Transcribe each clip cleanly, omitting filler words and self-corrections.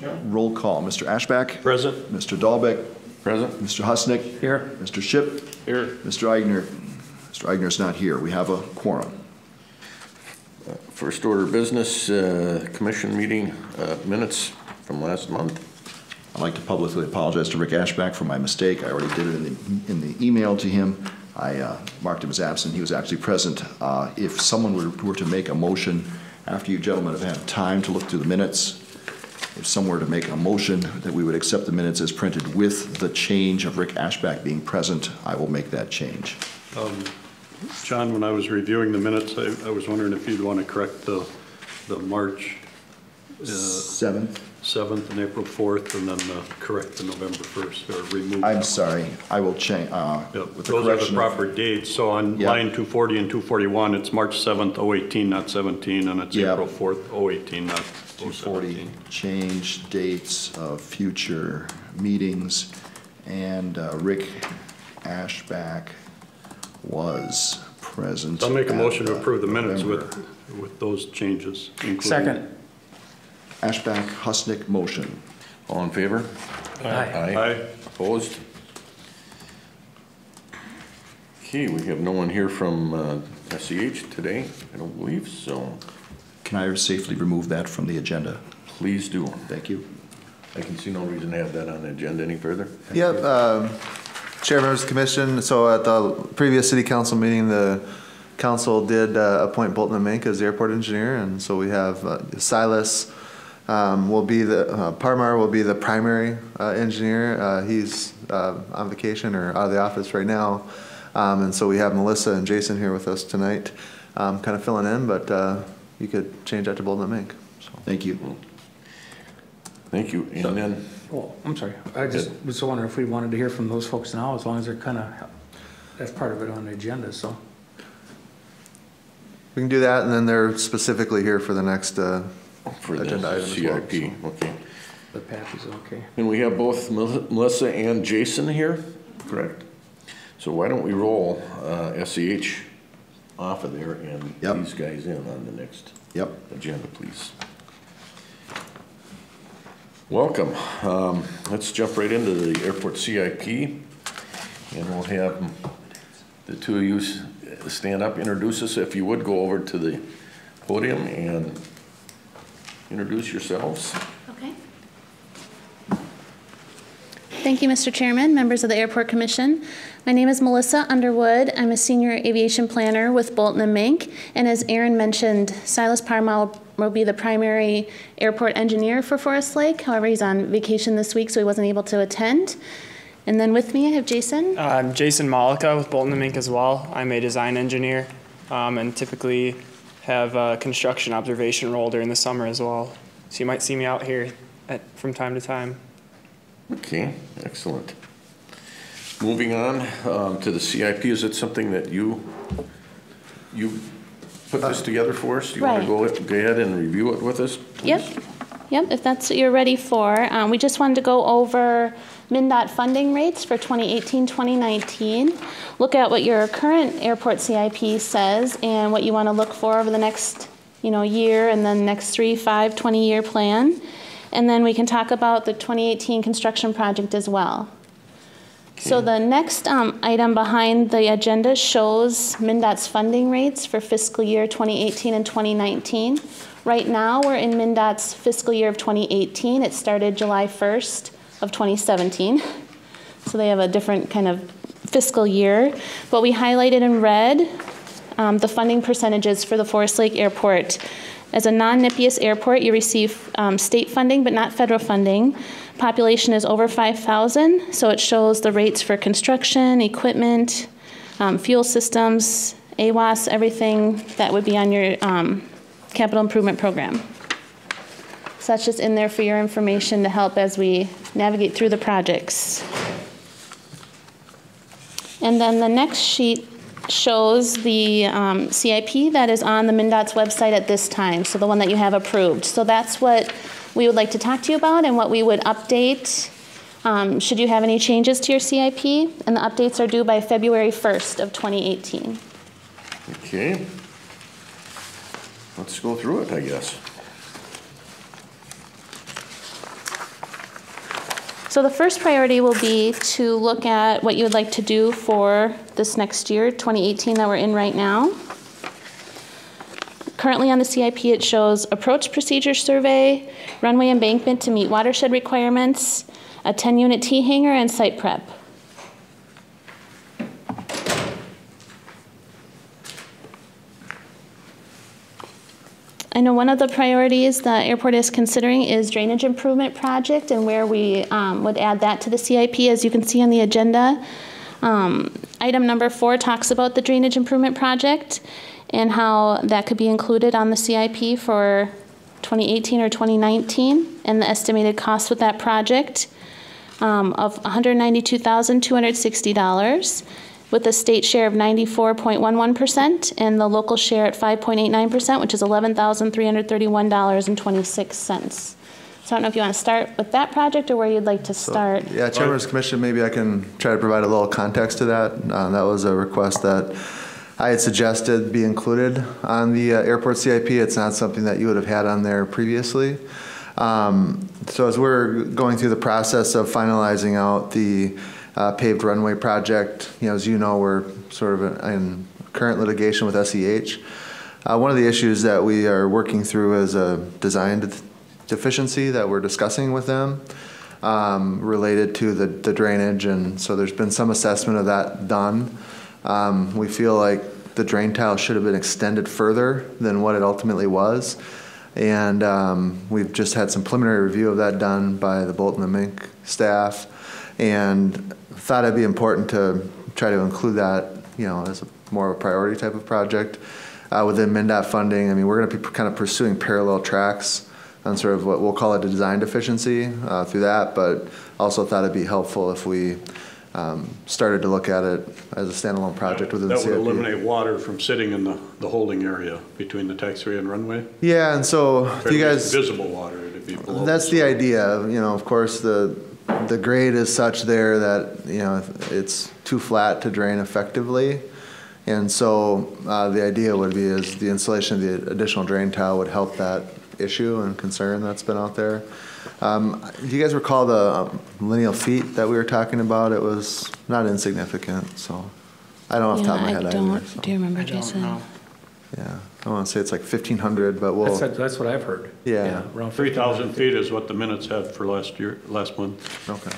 Roll call. Mr. Ashback? Present. Mr. Dahlbeck? Present. Mr. Husnick? Here. Mr. Shipp? Here. Mr. Eigner? Mr. Eigner's not here. We have a quorum. First order of business, commission meeting minutes from last month. I'd like to publicly apologize to Rick Ashback for my mistake. I already did it in the email to him. I marked him as absent. He was actually present. If someone were to make a motion, after you gentlemen have had time to look through the minutes, if someone were to make a motion that we would accept the minutes as printed with the change of Rick Ashback being present, I will make that change. John, when I was reviewing the minutes, I was wondering if you'd want to correct the March 7th and April 4th, and then correct the November 1st, or remove. I'm sorry. I will change. Those are the proper dates. So on line 240 and 241, it's March 7th, 018, not 17, and it's April 4th, 018, not 240. Change dates of future meetings, and Rick Ashback was present. I'll make a motion to approve the minutes with those changes. Second. Ashback, Husnick, motion. All in favor? Aye. Aye. Opposed? Okay, we have no one here from SEH today, I don't believe, so. Can I safely remove that from the agenda? Please do. Thank you. I can see no reason to have that on the agenda any further. Yep. Chair, members of the commission, so at the previous city council meeting, the council did appoint Bolton and Mink as the airport engineer, and so we have Silas will be the, Parmar will be the primary engineer. He's on vacation or out of the office right now, and so we have Melissa and Jason here with us tonight, kind of filling in, but you could change that to Bolton and Mink. So. Thank you. Thank you, and then. Oh, I'm sorry. I just was wondering if we wanted to hear from those folks now, as long as they're kind of, that's part of it on the agenda, so. We can do that, and then they're specifically here for the next For agenda the item CIP, as well, okay. The path is okay. And we have both Melissa and Jason here, correct? So why don't we roll SEH off of there and these guys in on the next agenda, please. Welcome. Let's jump right into the airport CIP, and we'll have the two of you stand up, introduce us. If you would go over to the podium and introduce yourselves. Okay. Thank you, Mr. Chairman, members of the Airport Commission. My name is Melissa Underwood. I'm a senior aviation planner with Bolton and Mink, and as Aaron mentioned, Silas Parmar will be the primary airport engineer for Forest Lake. However, he's on vacation this week, so he wasn't able to attend. And then with me, I have Jason. I'm Jason Malika with Bolton and Mink as well. I'm a design engineer and typically have a construction observation role during the summer as well. So you might see me out here from time to time. Okay, excellent. Moving on to the CIP, is it something that you put this together for us? Do you want to go ahead and review it with us, please? Yep, if that's what you're ready for. We just wanted to go over MnDOT funding rates for 2018-2019, look at what your current airport CIP says and what you want to look for over the next year and then next 3, 5, 20-year plan. And then we can talk about the 2018 construction project as well. Okay. So the next item behind the agenda shows MnDOT's funding rates for fiscal year 2018 and 2019. Right now, we're in MnDOT's fiscal year of 2018. It started July 1st of 2017. So they have a different kind of fiscal year. But we highlighted in red the funding percentages for the Forest Lake Airport. As a non-NIPIAS airport, you receive state funding, but not federal funding. Population is over 5,000, so it shows the rates for construction, equipment, fuel systems, AWAS, everything that would be on your capital improvement program. So that's just in there for your information to help as we navigate through the projects. And then the next sheet shows the CIP that is on the MnDOT's website at this time, so the one that you have approved. So that's what we would like to talk to you about and what we would update should you have any changes to your CIP, and the updates are due by February 1st of 2018. Okay. Let's go through it, I guess. So the first priority will be to look at what you would like to do for this next year, 2018 that we're in right now. Currently on the CIP, it shows approach procedure survey, runway embankment to meet watershed requirements, a 10-unit T-hanger, and site prep. I know one of the priorities the airport is considering is drainage improvement project and where we would add that to the CIP, as you can see on the agenda. Item number 4 talks about the drainage improvement project and how that could be included on the CIP for 2018 or 2019, and the estimated cost with that project of $192,260. with a state share of 94.11% and the local share at 5.89%, which is $11,331.26. So I don't know if you want to start with that project or where you'd like to start. Yeah, Chairman's Commission, maybe I can try to provide a little context to that. That was a request that I had suggested be included on the airport CIP. It's not something that you would have had on there previously. So as we're going through the process of finalizing out the paved runway project, as you know, we're sort of in current litigation with SEH. One of the issues that we are working through is a design deficiency that we're discussing with them related to the drainage, and so there's been some assessment of that done. We feel like the drain tile should have been extended further than what it ultimately was, and we've just had some preliminary review of that done by the Bolton and Mink staff, and thought it'd be important to try to include that, as more of a priority type of project within MnDOT funding. I mean, we're going to be kind of pursuing parallel tracks on sort of what we'll call a design deficiency through that, but also thought it'd be helpful if we started to look at it as a standalone project within the CIP. That would eliminate water from sitting in the holding area between the taxiway and runway? Yeah, and so if you guys... Visible water, it'd be below. That's the idea. Of course, the grade is such there that, it's too flat to drain effectively. And so the idea would be is the installation of the additional drain tile would help that issue and concern that's been out there. Do you guys recall the lineal feet that we were talking about? It was not insignificant, so I don't know off the top of my head either. So. Do you remember, Jason? Yeah, I want to say it's like 1,500, but we'll... That's what I've heard. Yeah. Around 3,000 feet is what the minutes had for last month. Okay.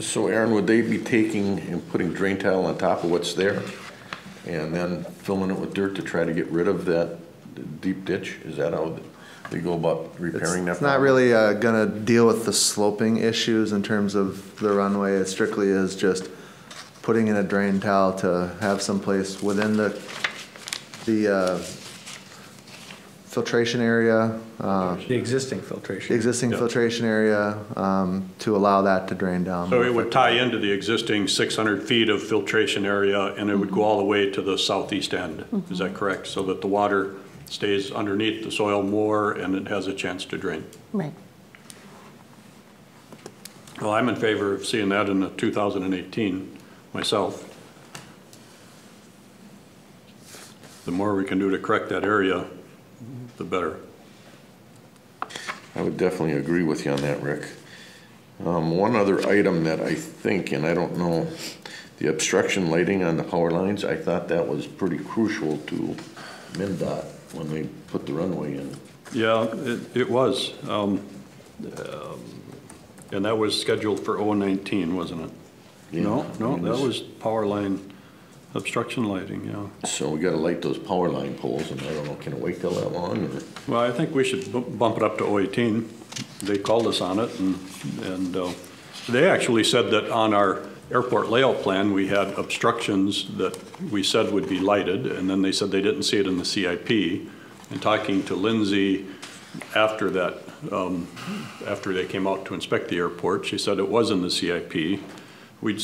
So Aaron, would they be taking and putting drain tile on top of what's there and then filling it with dirt to try to get rid of that deep ditch? Is that how they go about repairing that? It's not really going to deal with the sloping issues in terms of the runway. It strictly is just putting in a drain tile to have some place within the filtration area. The existing filtration. Filtration area to allow that to drain down. So it would tie into the existing 600 feet of filtration area, and it would go all the way to the southeast end. Is that correct? So that the water stays underneath the soil more and it has a chance to drain. Right. Well, I'm in favor of seeing that in the 2018 myself. The more we can do to correct that area, the better. I would definitely agree with you on that, Rick. One other item that I think, and I don't know, the obstruction lighting on the power lines, I thought that was pretty crucial to MnDOT when they put the runway in. Yeah, it was. And that was scheduled for 2019, wasn't it? Yeah, No, I mean, that was power line obstruction lighting, yeah. So we gotta light those power line poles, and I don't know, can it wait till that long? Or? Well, I think we should bump it up to 2018. They called us on it, and they actually said that on our airport layout plan, we had obstructions that we said would be lighted, and then they said they didn't see it in the CIP. And talking to Lindsay after that, after they came out to inspect the airport, she said it was in the CIP. I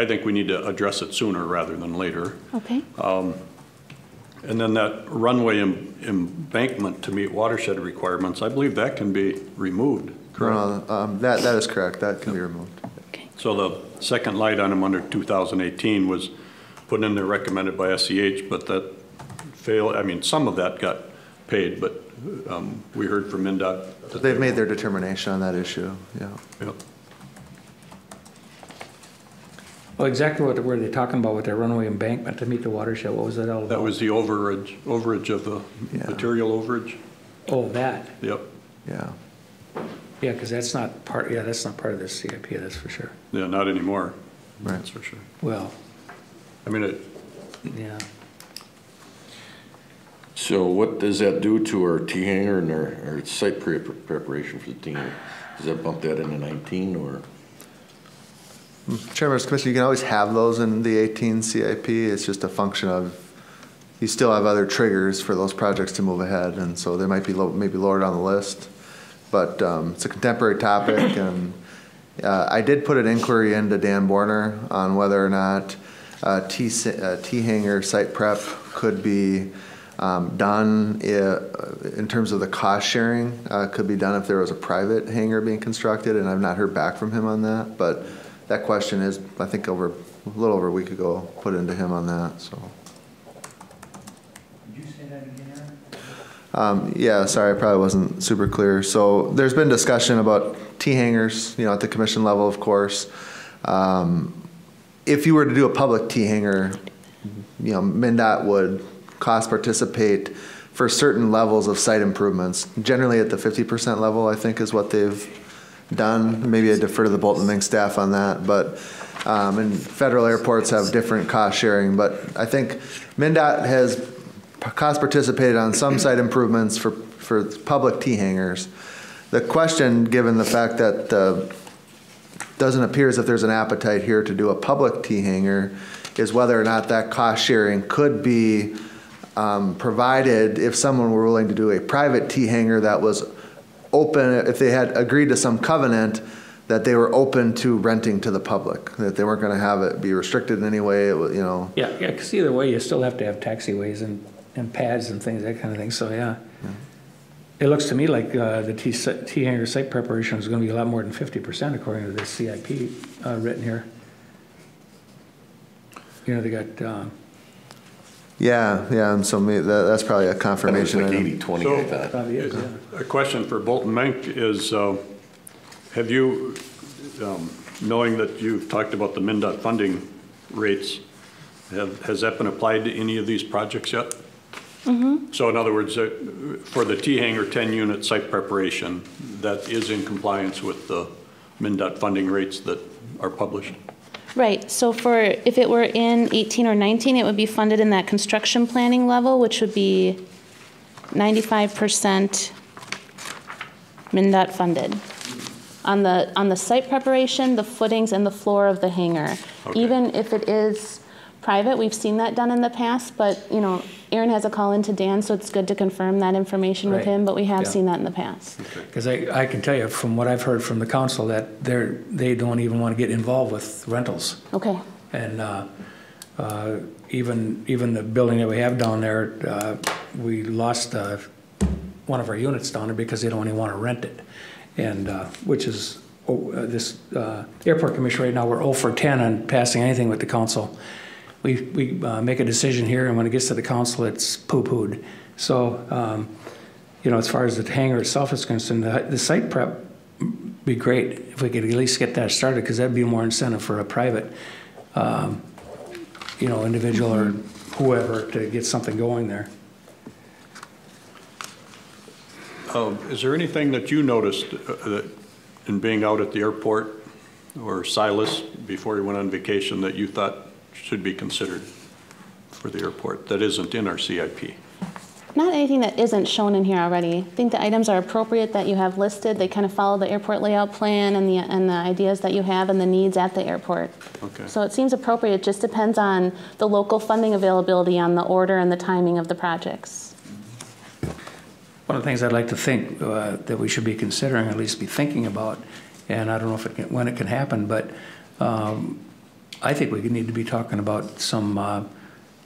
think we need to address it sooner rather than later. Okay. And then that runway embankment to meet watershed requirements, I believe that can be removed, correct? That is correct. That can be removed. Okay. So the second light item under 2018 was put in there recommended by SEH, but that failed. I mean, some of that got paid, but we heard from MnDOT that They've made their determination on that issue. Yeah. Yep. Oh, exactly what were they talking about with their runway embankment to meet the watershed? What was that all about? That was the overage of the Yeah. material overage. Oh, that. Yep. Yeah. Yeah, because that's not part, that's not part of this CIP, that's for sure. Yeah, not anymore. Right. That's for sure. Well, I mean, yeah. So what does that do to our T-hanger and our site preparation for the T-hanger? Does that bump that into 19 or? Chairman of the Commission, you can always have those in the 18 CIP. It's just a function of, you still have other triggers for those projects to move ahead, and so they might be maybe lower down the list. But it's a contemporary topic, and I did put an inquiry into Dan Borner on whether or not T-hanger site prep could be done in terms of the cost sharing, could be done if there was a private hangar being constructed, and I've not heard back from him on that. But that question is, I think, a little over a week ago, put into him on that. So. Did you say that again, Aaron? Yeah, sorry, I probably wasn't super clear. So there's been discussion about T-hangers, at the commission level, of course. If you were to do a public T-hanger, MnDOT would cost participate for certain levels of site improvements. Generally at the 50% level, I think, is what they've done. Maybe I defer to the Bolton Mink staff on that, but and federal airports have different cost sharing. But I think MnDOT has cost participated on some site improvements for public T-hangers. The question, given the fact that doesn't appear as if there's an appetite here to do a public T-hanger, is whether or not that cost sharing could be provided if someone were willing to do a private T-hanger that was open, if they had agreed to some covenant that they were open to renting to the public, that they weren't going to have it be restricted in any way. Yeah, because either way, you still have to have taxiways and pads and things, that kind of thing. So, yeah. It looks to me like the T-hanger site preparation is going to be a lot more than 50% according to this CIP written here. They got... Yeah, and so that's probably a confirmation Like item. 80-20, I thought. probably is, yeah. A question for Bolton Mink is, have you, knowing that you've talked about the MnDOT funding rates, has that been applied to any of these projects yet? Mm-hmm. So in other words, for the T-hanger 10-unit site preparation, that is in compliance with the MnDOT funding rates that are published? Right, so if it were in 18 or 19, it would be funded in that construction planning level, which would be 95% MnDOT funded. On the site preparation, the footings and the floor of the hangar. Okay. Even if it is private, we've seen that done in the past, but Aaron has a call into Dan, so it's good to confirm that information with Right. him, but we have Yeah. seen that in the past. Because I can tell you from what I've heard from the council that they don't even want to get involved with rentals. Okay. And even the building that we have down there, we lost one of our units down there because they don't even want to rent it. And which is this airport commission right now, we're 0 for 10 on passing anything with the council. We make a decision here, and when it gets to the council, it's poo-pooed. So, as far as the hangar itself is concerned, the site prep would be great if we could at least get that started, because that'd be more incentive for a private, individual or whoever to get something going there. Is there anything that you noticed that in being out at the airport or Silas before you went on vacation that you thought should be considered for the airport that isn't in our CIP? Not anything that isn't shown in here already. I think the items are appropriate that you have listed. They kind of follow the airport layout plan and the ideas that you have and the needs at the airport. Okay. So it seems appropriate. It just depends on the local funding availability on the order and the timing of the projects. One of the things I'd like to think that we should be considering, at least be thinking about, and I don't know if when it can happen, but I think we need to be talking about some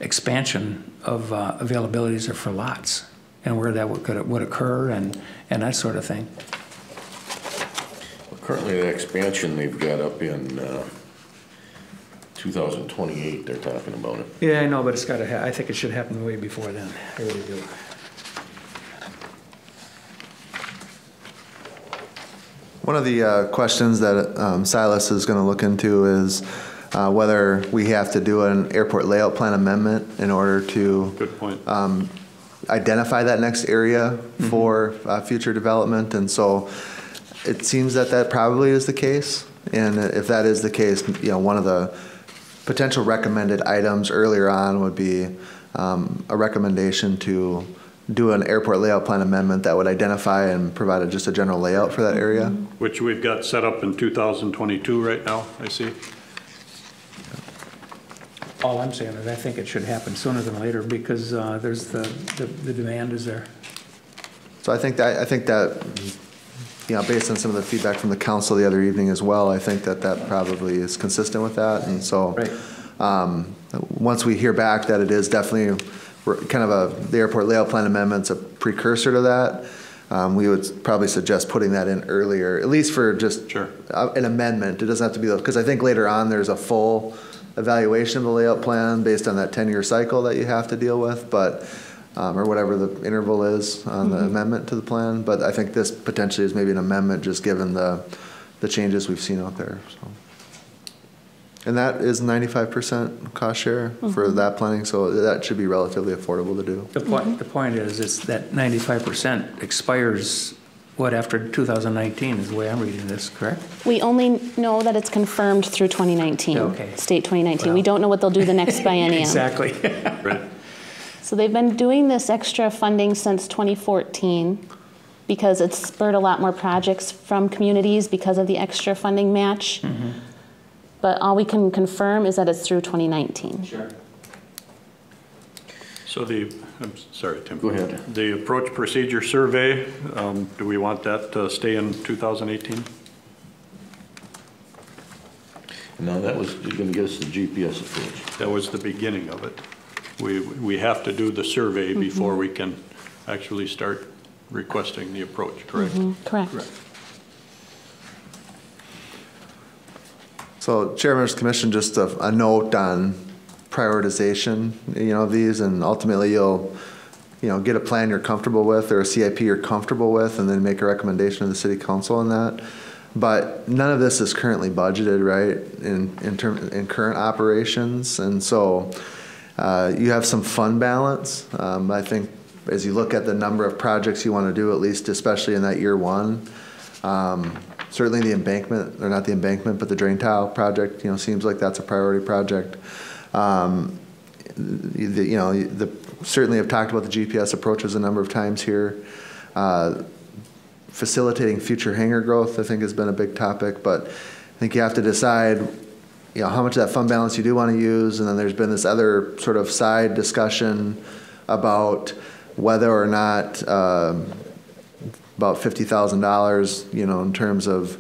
expansion of availabilities for lots and where that would occur and that sort of thing. Well, currently, the expansion they've got up in 2028, they're talking about it. Yeah, I know, but it's got to. I think it should happen way before then. I really do. One of the questions that Silas is going to look into is whether we have to do an airport layout plan amendment in order to Good point. identify that next area for future development. And so it seems that that probably is the case. And if that is the case, you know, one of the potential recommended items earlier on would be a recommendation to do an airport layout plan amendment that would identify and provide just a general layout for that area. Which we've got set up in 2022 right now, I see. All I'm saying is I think it should happen sooner than later because there's the demand is there. So I think that, you know, based on some of the feedback from the council the other evening as well, I think that that probably is consistent with that. And so once we hear back that it is definitely kind of the airport layout plan amendment's a precursor to that, we would probably suggest putting that in earlier, at least for just an amendment. It doesn't have to be, because I think later on there's a full evaluation of the layout plan based on that 10-year cycle that you have to deal with, but or whatever the interval is on the amendment to the plan. But I think this potentially is maybe an amendment just given the changes we've seen out there. So. And that is 95% cost share for that planning, so that should be relatively affordable to do. The point is that 95% expires, what, after 2019 is the way I'm reading this, correct? We only know that it's confirmed through 2019. Okay. State 2019. Well. We don't know what they'll do the next biennium. Exactly. Right. So they've been doing this extra funding since 2014 because it's spurred a lot more projects from communities because of the extra funding match. But all we can confirm is that it's through 2019. Sure. So I'm sorry, Tim. Go ahead. The approach procedure survey, do we want that to stay in 2018? No, that was going to get us the GPS approach. That was the beginning of it. We have to do the survey before we can actually start requesting the approach, correct? Correct. So Chairman's Commission, just a note on prioritization, you know, of these, and ultimately you'll, you know, get a plan you're comfortable with or a CIP you're comfortable with, and then make a recommendation to the City Council on that. But none of this is currently budgeted, right, in current operations, and so you have some fund balance. I think as you look at the number of projects you want to do, at least especially in that year one, certainly the embankment, or not the embankment, but the drain tile project, you know, seems like that's a priority project. Certainly have talked about the GPS approaches a number of times here. Facilitating future hangar growth, I think, has been a big topic, but I think you have to decide, you know, how much of that fund balance you do want to use, and then there's been this other sort of side discussion about whether or not about $50,000, you know, in terms of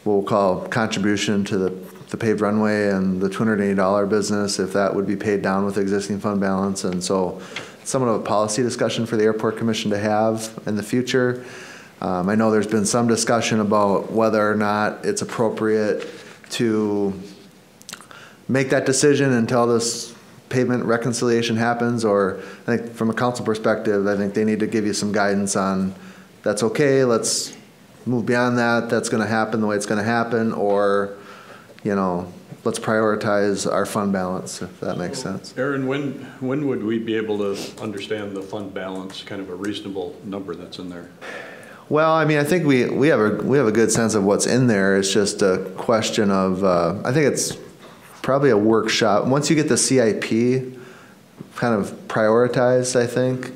what we'll call contribution to the paved runway and the $280 business, if that would be paid down with existing fund balance. And so somewhat of a policy discussion for the Airport Commission to have in the future. I know there's been some discussion about whether or not it's appropriate to make that decision until this pavement reconciliation happens, or I think from a council perspective, I think they need to give you some guidance on that's okay, let's move beyond that, that's going to happen the way it's going to happen, or, you know, let's prioritize our fund balance, if that makes sense. Aaron, when would we be able to understand the fund balance, kind of a reasonable number that's in there? Well, I mean, I think we have a good sense of what's in there. It's just a question of I think it's probably a workshop. Once you get the CIP kind of prioritized, I think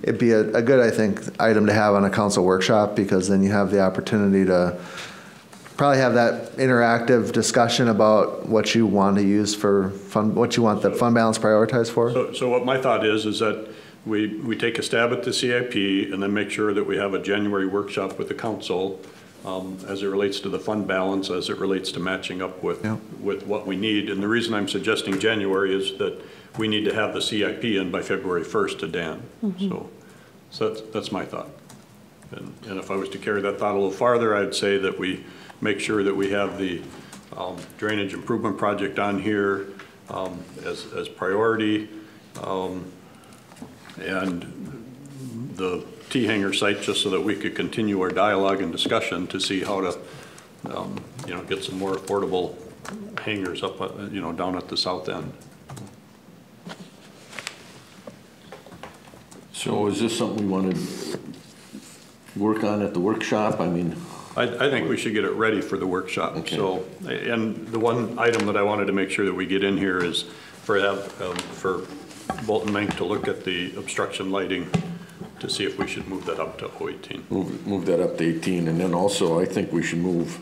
it'd be a good, I think, item to have on a council workshop, because then you have the opportunity to probably have that interactive discussion about what you want to use for fund, what you want the fund balance prioritized for. So what my thought is that we take a stab at the CIP and then make sure that we have a January workshop with the council as it relates to the fund balance, as it relates to matching up with what we need. And the reason I'm suggesting January is that we need to have the CIP in by February 1st to Dan. So that's my thought. And if I was to carry that thought a little farther, I'd say that we make sure that we have the drainage improvement project on here as priority, and the T-hanger site, just so that we could continue our dialogue and discussion to see how to, get some more affordable hangars up, down at the south end. So is this something we want to work on at the workshop? I mean, I think we should get it ready for the workshop. Okay. So, and the one item that I wanted to make sure that we get in here is for Bolton Mink to look at the obstruction lighting to see if we should move that up to 018. move that up to 18, and then also I think we should move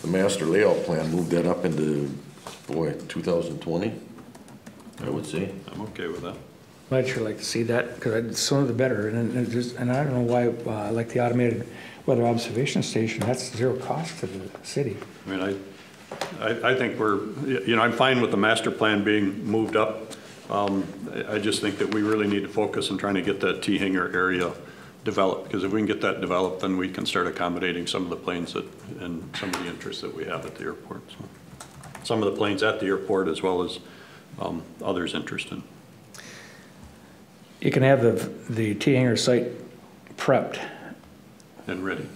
the master layout plan, move that up into, 2020, I would say. I'm okay with that. I'd sure like to see that, because the sooner the better, and I don't know why, like the automated weather observation station, that's zero cost to the city. I mean, I think I'm fine with the master plan being moved up. I just think that we really need to focus on trying to get that T-hangar area developed, because if we can get that developed, then we can start accommodating some of the planes and some of the interests that we have at the airport. So, some of the planes at the airport as well as others interested. You can have the T-hangar site prepped, And ready.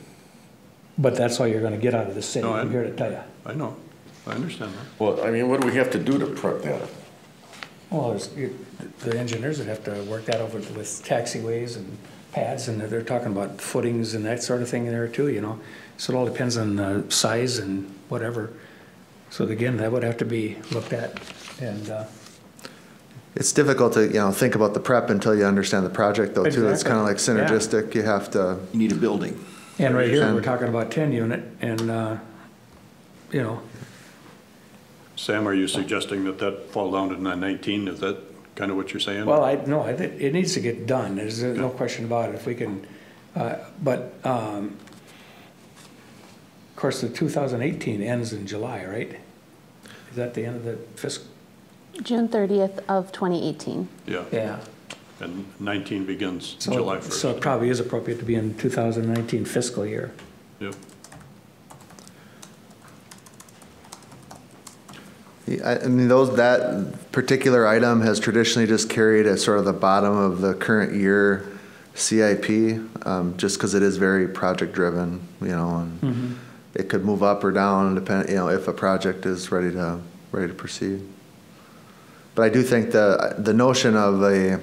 but that's all you're gonna get out of the city, No, I'm here to tell you. I know, I understand that. Well, I mean, what do we have to do to prep that? Well, the engineers would have to work that over with taxiways and pads, and they're talking about footings and that sort of thing there too, So it all depends on the size and whatever. So again, that would have to be looked at, and, It's difficult to, think about the prep until you understand the project though, too. It's Exactly. kind of like synergistic. You have to, You need a building. and right here, we're talking about 10 unit, and, Sam, are you suggesting that fall down to 19? Is that kind of what you're saying? well, I think it needs to get done, there's no question about it, if we can, of course, the 2018 ends in July, right? Is that the end of the fiscal? June 30th of 2018. Yeah, Yeah. and 19 begins So- July 1st. So it probably is appropriate to be in 2019 fiscal year. Yep. I mean, that particular item has traditionally just carried at sort of the bottom of the current year CIP, just because it is very project-driven, and it could move up or down, if a project is ready to proceed. But I do think the notion of a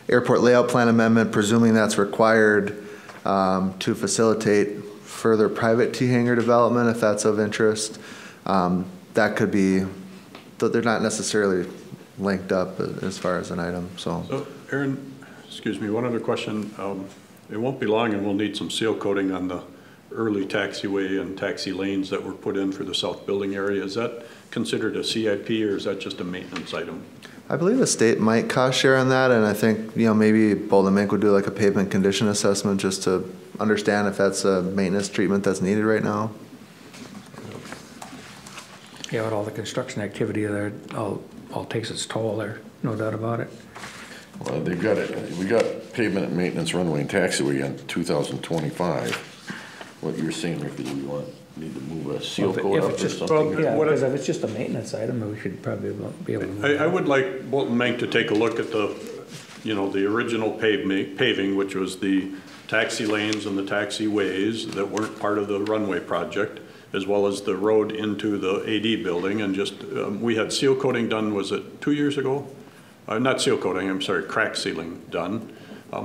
airport layout plan amendment, presuming that's required to facilitate further private T-hangar development, if that's of interest, that could be, they're not necessarily linked up as far as an item, so. So, Aaron, excuse me, one other question. It won't be long and we'll need some seal coating on the early taxiway and taxi lanes that were put in for the south building area. Is that considered a CIP or is that just a maintenance item? I believe the state might cost share on that, and I think, maybe Bolton Mink would do like a pavement condition assessment just to understand if that's a maintenance treatment that's needed right now. Yeah, with all the construction activity there, all takes its toll there, no doubt about it. Well, they've got it, we got pavement and maintenance runway and taxiway in 2025. What you're saying, Rick, is need to move a seal If coat it's up or just- something? Yeah, What because if it's just a maintenance item, we should probably be able to move it. I would like Bolton Mink to take a look at the original paving, which was the taxi lanes and the taxiways that weren't part of the runway project, as well as the road into the AD building, and just, we had seal coating done, was it 2 years ago? Not seal coating, I'm sorry, crack sealing done.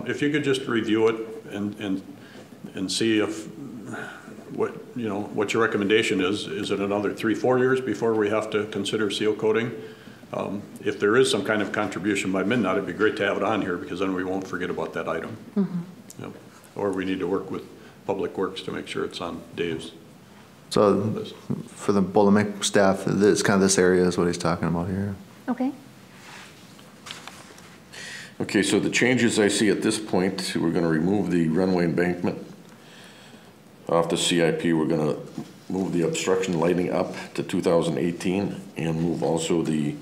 If you could just review it and see if, what your recommendation is it another 3-4 years before we have to consider seal coating? If there is some kind of contribution by MnDOT, it'd be great to have it on here, because then we won't forget about that item. Yep. Or we need to work with Public Works to make sure it's on Dave's So list. for the Bolton Mink staff, it's kind of this area is what he's talking about here. Okay. Okay, so the changes I see at this point, we're gonna remove the runway embankment off the CIP. We're gonna move the obstruction lighting up to 2018 and move also the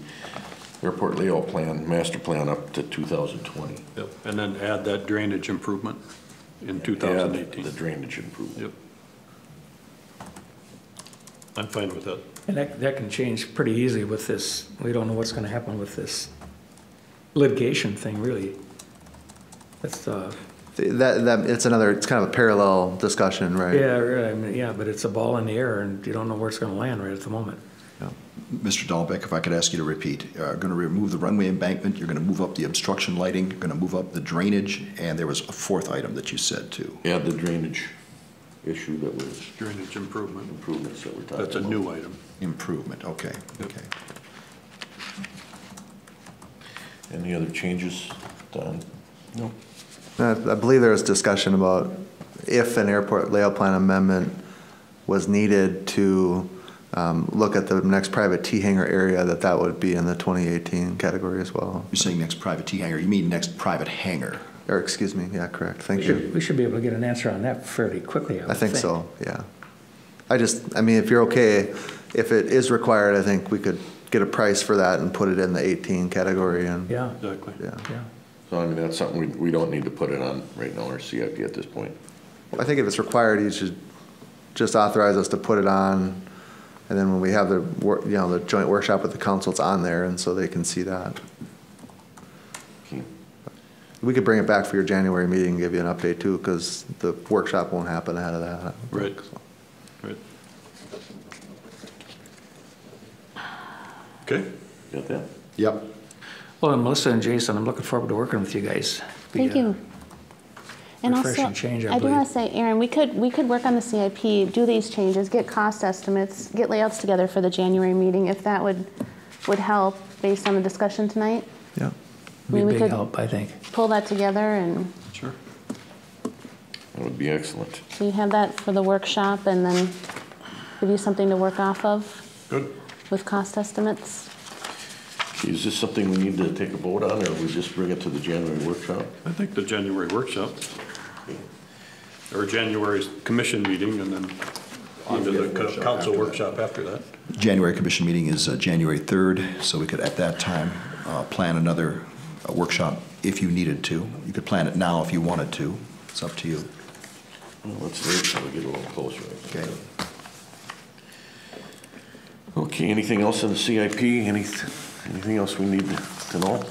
airport layout plan, master plan up to 2020. Yep. And then add that drainage improvement in Add 2018. the drainage improvement. Yep. I'm fine with that. And that can change pretty easily with this, we don't know what's gonna happen with this litigation thing, really. That's, It's kind of a parallel discussion, right? yeah, really, I mean, yeah, but it's a ball in the air, and you don't know where it's gonna land right at the moment. Mr. Dahlbeck, if I could ask you to repeat, going to remove the runway embankment, you're going to move up the obstruction lighting, you're going to move up the drainage, and there was a fourth item that you said too. Add the drainage issue that was Drainage improvement. improvements that we're talking about. That's a new item. Improvement, okay, okay. Any other changes, Don? No. I believe there was discussion about if an airport layout plan amendment was needed to look at the next private T-hangar area, that would be in the 2018 category as well. You're saying next private T-hangar, you mean next private hangar? Or, excuse me, yeah, correct, thank you. We should be able to get an answer on that fairly quickly, I I would think so, yeah. I mean, if you're okay, if it is required, I think we could get a price for that and put it in the 18 category and. Yeah, Exactly. Yeah. yeah. So I mean, that's something we don't need to put it on right now, our CIP at this point. I think if it's required, you should just authorize us to put it on, and then when we have the joint workshop with the council, it's on there, and so they can see that. Okay. We could bring it back for your January meeting and give you an update too, because the workshop won't happen ahead of that. I don't Right. think, so. Right. Okay. Got that? Yep. Well, and Melissa and Jason, I'm looking forward to working with you guys. Thank you. And refreshing also, change, I I do believe. want to say, Aaron, we could work on the CIP, do these changes, get cost estimates, get layouts together for the January meeting, if that would help based on the discussion tonight. Yeah. Be a we big could- help, I think. Pull that together, and Sure. That would be excellent. so you have that for the workshop, and then give you something to work off of Good. with cost estimates. Is this something we need to take a vote on, or we just bring it to the January workshop? I think the January workshop, or January's commission meeting, and then on to the council workshop after that. January commission meeting is January 3rd, so we could at that time plan another workshop if you needed to. You could plan it now if you wanted to. It's up to you. Well, let's wait until we get a little closer. Okay. Okay, anything else in the CIP? Anything else we need to know?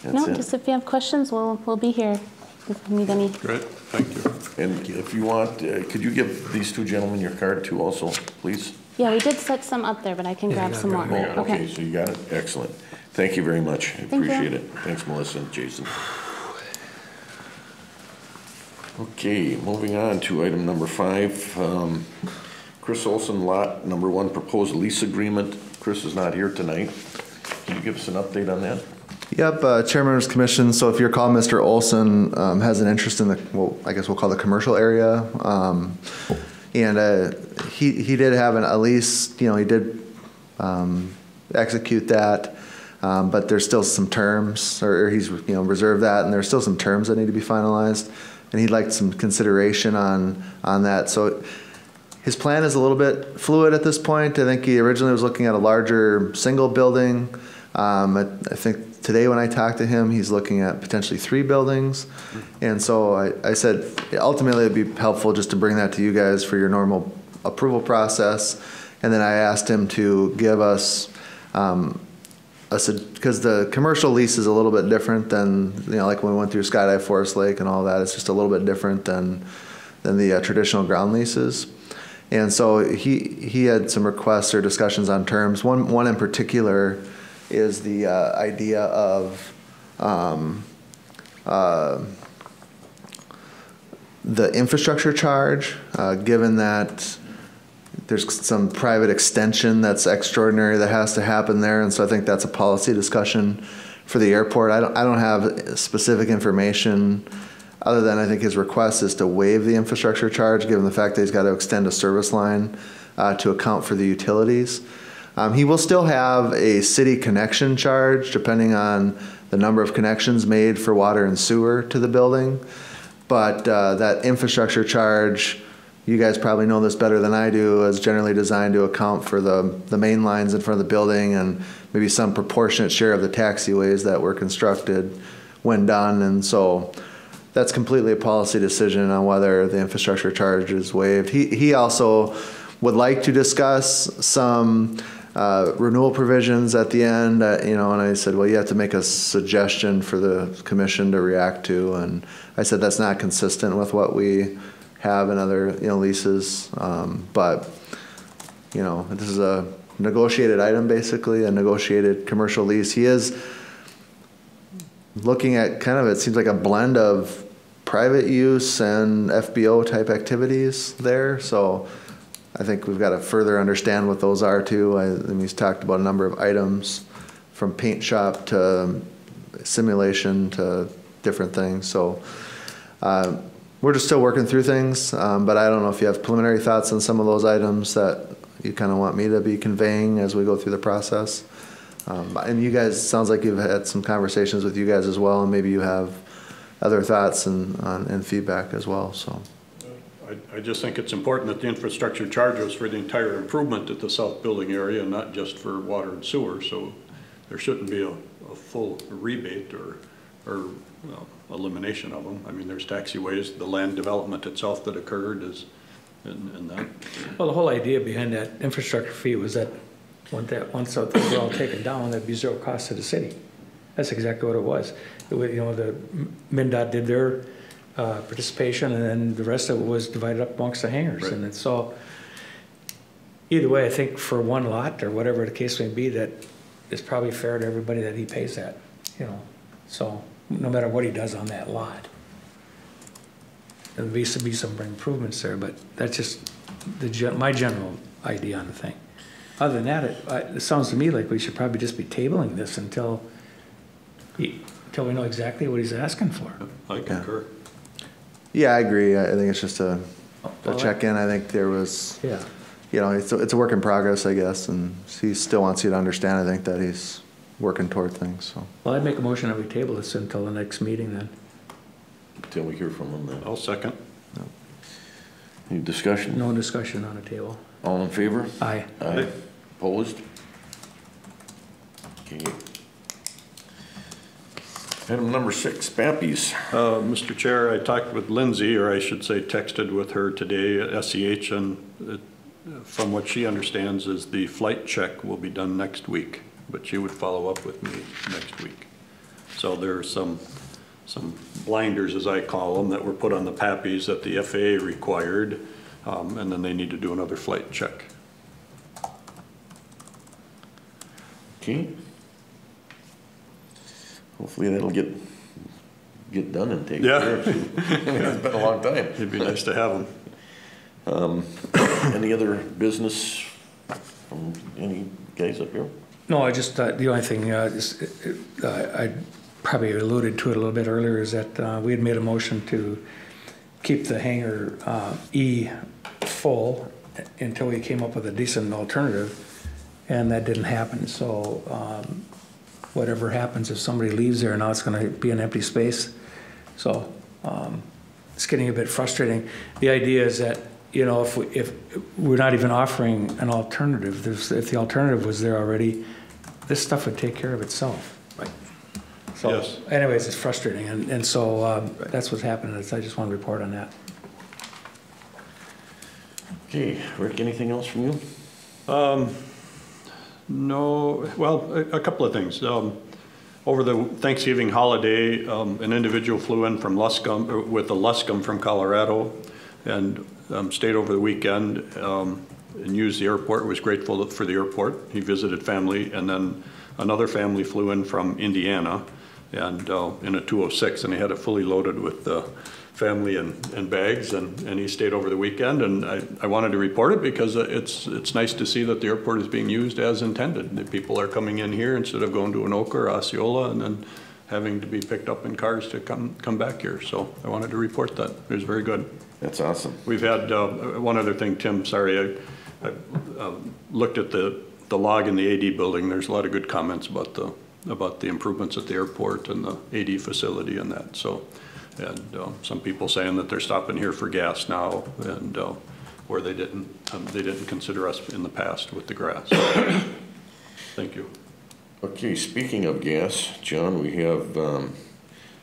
That's No, it. just if you have questions, we'll be here if you need any. Great, thank you. And if you want, could you give these two gentlemen your card too also, please? Yeah, we did set some up there, but I can Yeah, grab yeah, some more. grab Oh, okay, so you got it? Excellent. Thank you very much. I you. appreciate it. Thanks, Melissa and Jason. Okay, moving on to item number 5. Chris Olson, lot number 1, proposed lease agreement. Chris is not here tonight. Can you give us an update on that? Yep, Chairman's Commission, so if you recall, Mr. Olson has an interest in the, well, I guess we'll call the commercial area. And he did have a lease, he did execute that, but there's still some terms, or he's, reserved that, and there's still some terms that need to be finalized. And he'd like some consideration on that. So his plan is a little bit fluid at this point. I think he originally was looking at a larger single building. I think today when I talked to him, he's looking at potentially 3 buildings. And so I said, ultimately it'd be helpful just to bring that to you guys for your normal approval process. And then I asked him to give us, because the commercial lease is a little bit different than, like when we went through Skydive Forest Lake and all that, it's just a little bit different than the traditional ground leases. And so he had some requests or discussions on terms. One in particular is the idea of the infrastructure charge, given that there's some private extension that's extraordinary that has to happen there, and so I think that's a policy discussion for the airport. I don't have specific information other than I think his request is to waive the infrastructure charge, given the fact that he's got to extend a service line to account for the utilities. He will still have a city connection charge, depending on the number of connections made for water and sewer to the building. But that infrastructure charge, you guys probably know this better than I do, is generally designed to account for the main lines in front of the building and maybe some proportionate share of the taxiways that were constructed when done. And so that's completely a policy decision on whether the infrastructure charge is waived. He also would like to discuss some renewal provisions at the end, and I said, well, you have to make a suggestion for the commission to react to, and I said that's not consistent with what we have in other leases, but this is a negotiated item, basically, a negotiated commercial lease. He is looking at kind of, it seems like a blend of private use and FBO type activities there. So I think we've got to further understand what those are too. I mean, he's talked about a number of items from paint shop to simulation to different things. So we're just still working through things, but I don't know if you have preliminary thoughts on some of those items that you kind of want me to be conveying as we go through the process. And you guys, sounds like you've had some conversations with you guys as well, and maybe you have other thoughts and feedback as well. So I just think it's important that the infrastructure charges for the entire improvement at the south building area, not just for water and sewer. So there shouldn't be a full rebate or elimination of them. I mean, there's taxiways, the land development itself that occurred is in that. Well, the whole idea behind that infrastructure fee was that once things were all taken down, that'd be zero cost to the city. That's exactly what it was. The MnDOT did their participation, and then the rest of it was divided up amongst the hangars. Right. And it's all, either way, I think for one lot or whatever the case may be, that it's probably fair to everybody that he pays that, so no matter what he does on that lot. There'll be some improvements there, but that's just my general idea on the thing. Other than that, it sounds to me like we should probably just be tabling this until we know exactly what he's asking for. I concur. yeah, I agree. I think it's just a check-in. I think there was, it's a work in progress, I guess, and he still wants you to understand, I think, that he's working toward things. So. Well, I'd make a motion that we table this until the next meeting then. Until we hear from him then. I'll second. No. Any discussion? No discussion on the table. All in favor? Aye. Aye. Opposed? Okay. Item number 6, Pappy's. Mr. Chair, I talked with Lindsay, or I should say texted with her today at SEH, and from what she understands is the flight check will be done next week, but she would follow up with me next week. So there are some blinders, as I call them, that were put on the Pappy's that the FAA required, and then they need to do another flight check. Okay. Hopefully that'll get done and taken care of. It's been a long time. It'd be nice to have them. Any other business from any guys up here? No, I just, the only thing I probably alluded to it a little bit earlier is that we had made a motion to keep the hangar E full until we came up with a decent alternative, and that didn't happen. So whatever happens, if somebody leaves there, now it's going to be an empty space. So it's getting a bit frustrating. The idea is that, if we're not even offering an alternative, if the alternative was there already, this stuff would take care of itself. Right. So yes. Anyways, it's frustrating. And so that's what's happening. I just want to report on that. Okay, Rick, anything else from you? No, well, a couple of things. Over the Thanksgiving holiday, an individual flew in from Luscombe, with a Luscombe from Colorado, and stayed over the weekend and used the airport, was grateful for the airport. He visited family, and then another family flew in from Indiana, and in a 206, and he had it fully loaded with family and bags, and he stayed over the weekend, and I wanted to report it because it's nice to see that the airport is being used as intended. The people are coming in here instead of going to Anoka or Osceola and then having to be picked up in cars to come back here. So I wanted to report that. It was very good. That's awesome. We've had one other thing, Tim, sorry, I looked at the log in the AD building. There's a lot of good comments about the improvements at the airport and the AD facility and that. So. And some people saying that they're stopping here for gas now, and where they didn't consider us in the past with the grass. Thank you. Okay, speaking of gas, John, we have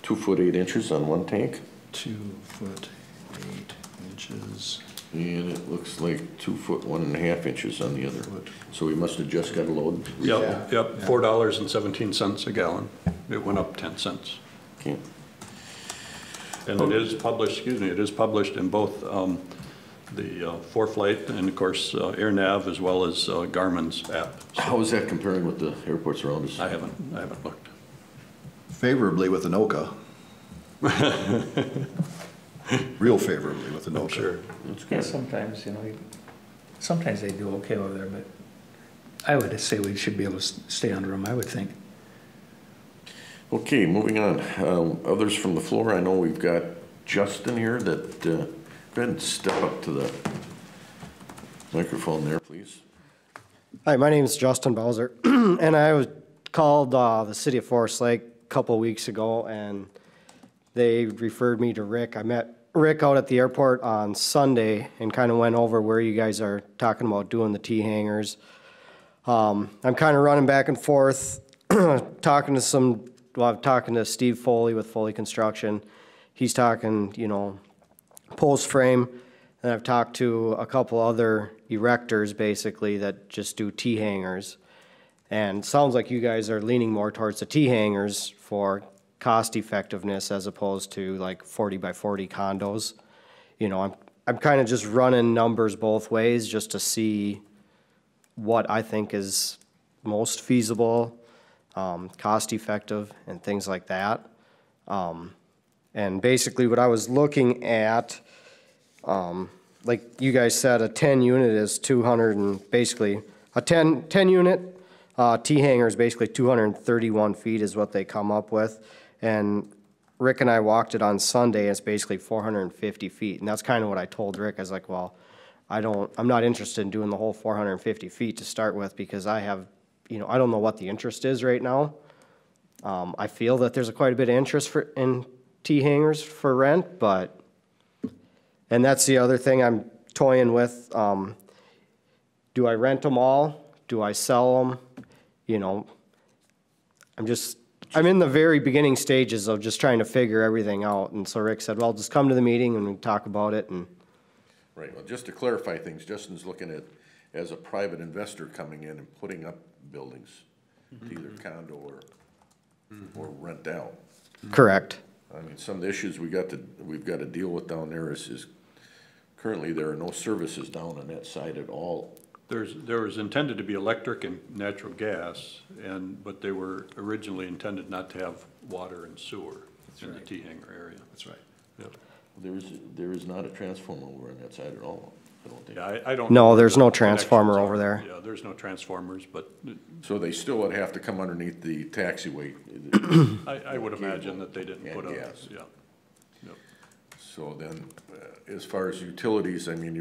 2 foot 8 inches on one tank. 2 foot 8 inches. And it looks like 2 foot 1.5 inches on the other. So we must have just got a load. Yep, $4.17 a gallon. It went up 10 cents. Okay. And it is published, it is published in both the ForeFlight and of course AirNav as well as Garmin's app. How is that comparing with the airports around us? I haven't looked. Favorably with Anoka. Real favorably with Anoka. Sure. Yeah, sometimes, sometimes they do okay over there, but I would say we should be able to stay under them, I would think. Okay, moving on. Others from the floor. I know we've got Justin here that, go ahead and step up to the microphone there, please. Hi, my name is Justin Bowser, and I was called the city of Forest Lake a couple of weeks ago, and they referred me to Rick. I met Rick out at the airport on Sunday and kind of went over where you guys are talking about doing the T-hangers. I'm kind of running back and forth, talking to Steve Foley with Foley Construction. He's talking, post frame, and I've talked to a couple other erectors basically that just do T-hangers. And it sounds like you guys are leaning more towards the T-hangers for cost effectiveness as opposed to like 40 by 40 condos. I'm kind of just running numbers both ways just to see what I think is most feasible, cost effective, and things like that. And basically what I was looking at, like you guys said, a 10 unit is 200 and basically a 10 unit T-hanger is basically 231 feet is what they come up with. And Rick and I walked it on Sunday, and it's basically 450 feet. And that's kind of what I told Rick. I was like, well, I'm not interested in doing the whole 450 feet to start with because I have, I don't know what the interest is right now. I feel that there's quite a bit of interest in T-hangers for rent, and that's the other thing I'm toying with. Do I rent them all? Do I sell them? I'm in the very beginning stages of just trying to figure everything out. And so Rick said, well, just come to the meeting and we can talk about it. And Right, well, just to clarify things, Justin's looking at, as a private investor coming in and putting up buildings, to either condo or rent out. correct. I mean, some of the issues we've got to deal with down there is currently there are no services down on that side at all. There was intended to be electric and natural gas, but they were originally intended not to have water and sewer in the T-hanger area. That's right. Yep. There is not a transformer over on that side at all, I don't think. Yeah, I don't. No, know there's no what the transformer connections over are. there. Yeah, there's no transformers, but So they still would have to come underneath the taxiway. I would imagine that they didn't And put up, gas. yeah. Yep. So then, as far as utilities, I mean,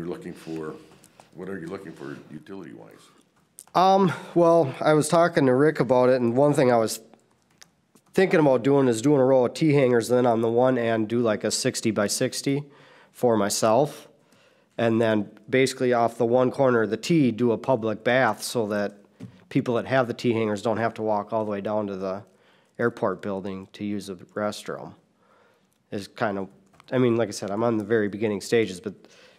what are you looking for utility-wise? Well, I was talking to Rick about it, and one thing I was thinking about doing is doing a row of T-hangers, then on the one end do like a 60 by 60 for myself, and then basically off the one corner of the T do a public bath so that people that have the T-hangers don't have to walk all the way down to the airport building to use the restroom. Is kind of, like I said, I'm on the very beginning stages, but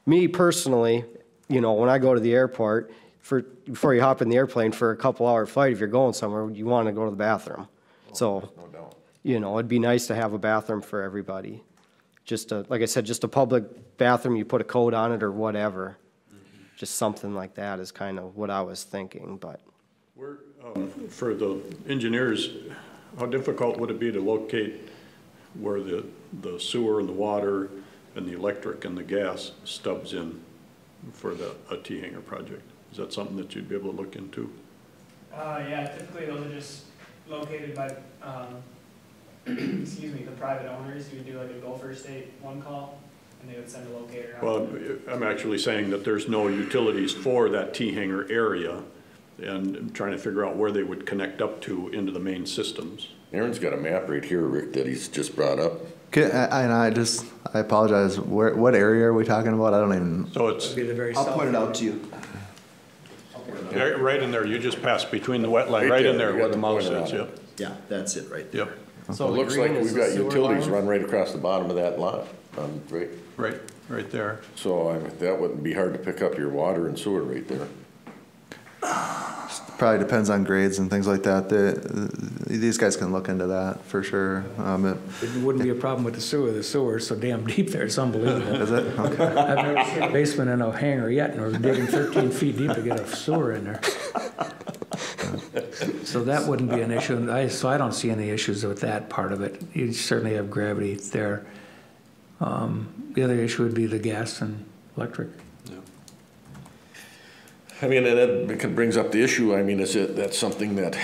me personally, when I go to the airport, before you hop in the airplane for a couple-hour flight, if you're going somewhere, you want to go to the bathroom. So, No doubt. it'd be nice to have a bathroom for everybody. Like I said, just a public bathroom, you put a code on it or whatever. Just something like that is kind of what I was thinking, but. For the engineers, how difficult would it be to locate where the sewer and the water and the electric and the gas stubs in for a T-hanger project? Is that something that you'd be able to look into? Yeah, typically those are just located by, the private owners. You would do like a Gopher State one call, and they would send a locator out. Well, I'm actually saying that there's no utilities for that T-hanger area, and I'm trying to figure out where they would connect up to into the main systems. Aaron's got a map right here, Rick, that he's just brought up. I apologize. What area are we talking about? I don't even. So it's Be the very I'll south. point it out to you. right in there, you just pass between the wetline, Right right in there, there you where got the the mouse pointer is, on yep, Yeah, that's it right there. yep, So it looks like we've got utilities run right across the bottom of that lot, right? right there. So that wouldn't be hard to pick up your water and sewer right there. probably depends on grades and things like that. These guys can look into that for sure. It wouldn't be a problem with the sewer. The sewer's so damn deep there, it's unbelievable. Is it? Okay. I've never seen a basement in a hangar yet, and we're digging 13 feet deep to get a sewer in there. So that wouldn't be an issue. So I don't see any issues with that part of it. You certainly have gravity there. The other issue would be the gas and electric. I mean, and that brings up the issue, I mean, that's something that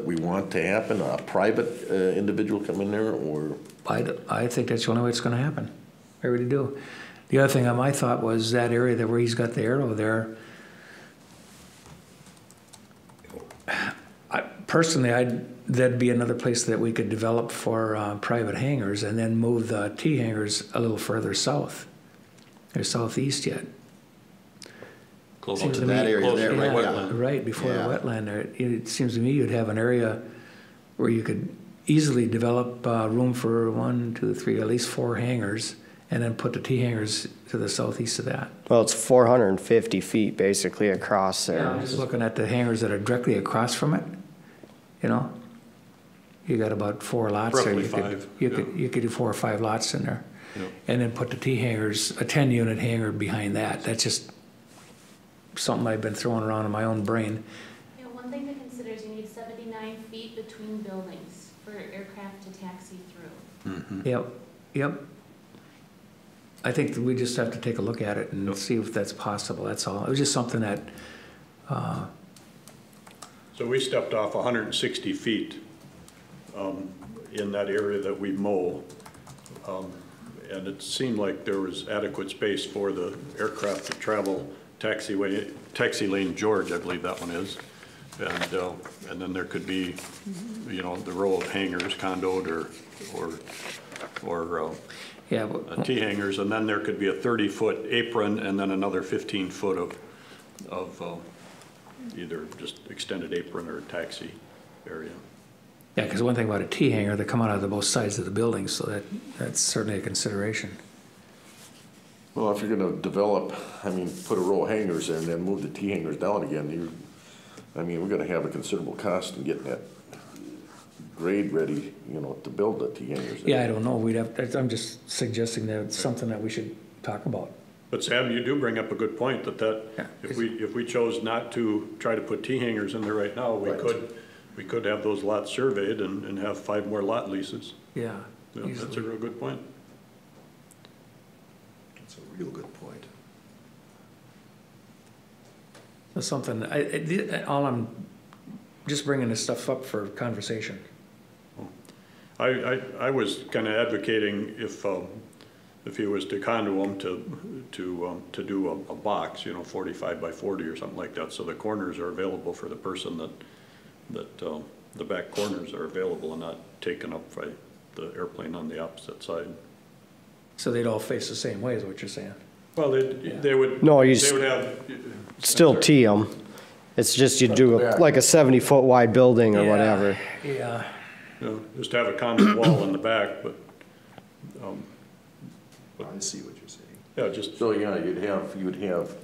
we want to happen, a private individual come in there, or? I think that's the only way it's gonna happen. I really do. The other thing my thought was that area there where he's got the arrow there, personally, that'd be another place that we could develop for private hangars and then move the T hangars a little further south. They're southeast yet. Close Seems to to that me- area there, right? Yeah, right, before the Yeah. wetland there. It seems to me you'd have an area where you could easily develop room for 1, 2, 3, at least 4 hangars, and then put the T hangars to the southeast of that. Well, it's 450 feet basically across there. I'm just looking at the hangars that are directly across from it, you know? You got about 4 lots there. Roughly 5, You could do 4 or 5 lots in there. Yeah. And then put the T hangars, a 10-unit hangar behind that. That's just something I've been throwing around in my own brain. You know, one thing to consider is you need 79 feet between buildings for aircraft to taxi through. Yep. I think that we just have to take a look at it and see if that's possible, that's all. It was just something that, So we stepped off 160 feet in that area that we mow. And it seemed like there was adequate space for the aircraft to travel taxi lane George, I believe that one is. And then there could be, you know, the row of hangars, condoed or yeah, but T hangars, and then there could be a 30-foot apron and then another 15 foot of either just extended apron or taxi area. yeah, because one thing about a T hangar, they come out of the both sides of the building, so that's certainly a consideration. Well, if you're gonna develop, I mean, put a row of hangars there and then move the T hangars down again, I mean, we're gonna have a considerable cost in getting that grade ready, you know, to build the T hangars. Yeah, I don't know, I'm just suggesting that it's something that we should talk about. But Sam, you do bring up a good point that Yeah. if we chose not to try to put T hangars in there right now, we could have those lots surveyed and have 5 more lot leases. Yeah. Yeah, that's a easily. real good point. That's a real good point. That's something, all I'm just bringing this stuff up for conversation. I was kind of advocating if he was to condo them to do a box, you know, 45 by 40 or something like that, so the corners are available for the person that the back corners are available and not taken up by the airplane on the opposite side. So they'd all face the same way is what you're saying? Well, they would. No, you They would have. Still I'm sorry. T them. It's just you do like a 70-foot wide building or Yeah, whatever. Yeah. You know, just have a common wall in the back, but, I see what you're saying. yeah, just, So, yeah, you'd have,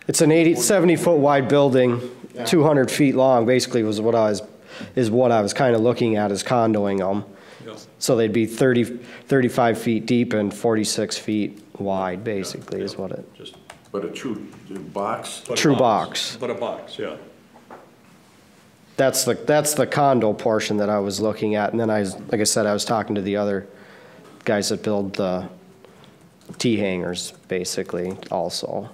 It's an 70-foot wide building, 200 feet long, basically is what I was kind of looking at, is condoing them. you know, So they'd be 35 feet deep and 46 feet wide, basically, is what it, just. but a true box, but a True box. But a box, yeah. that's the condo portion that I was looking at. And then like I said, I was talking to the other guys that build the T hangars, basically, also.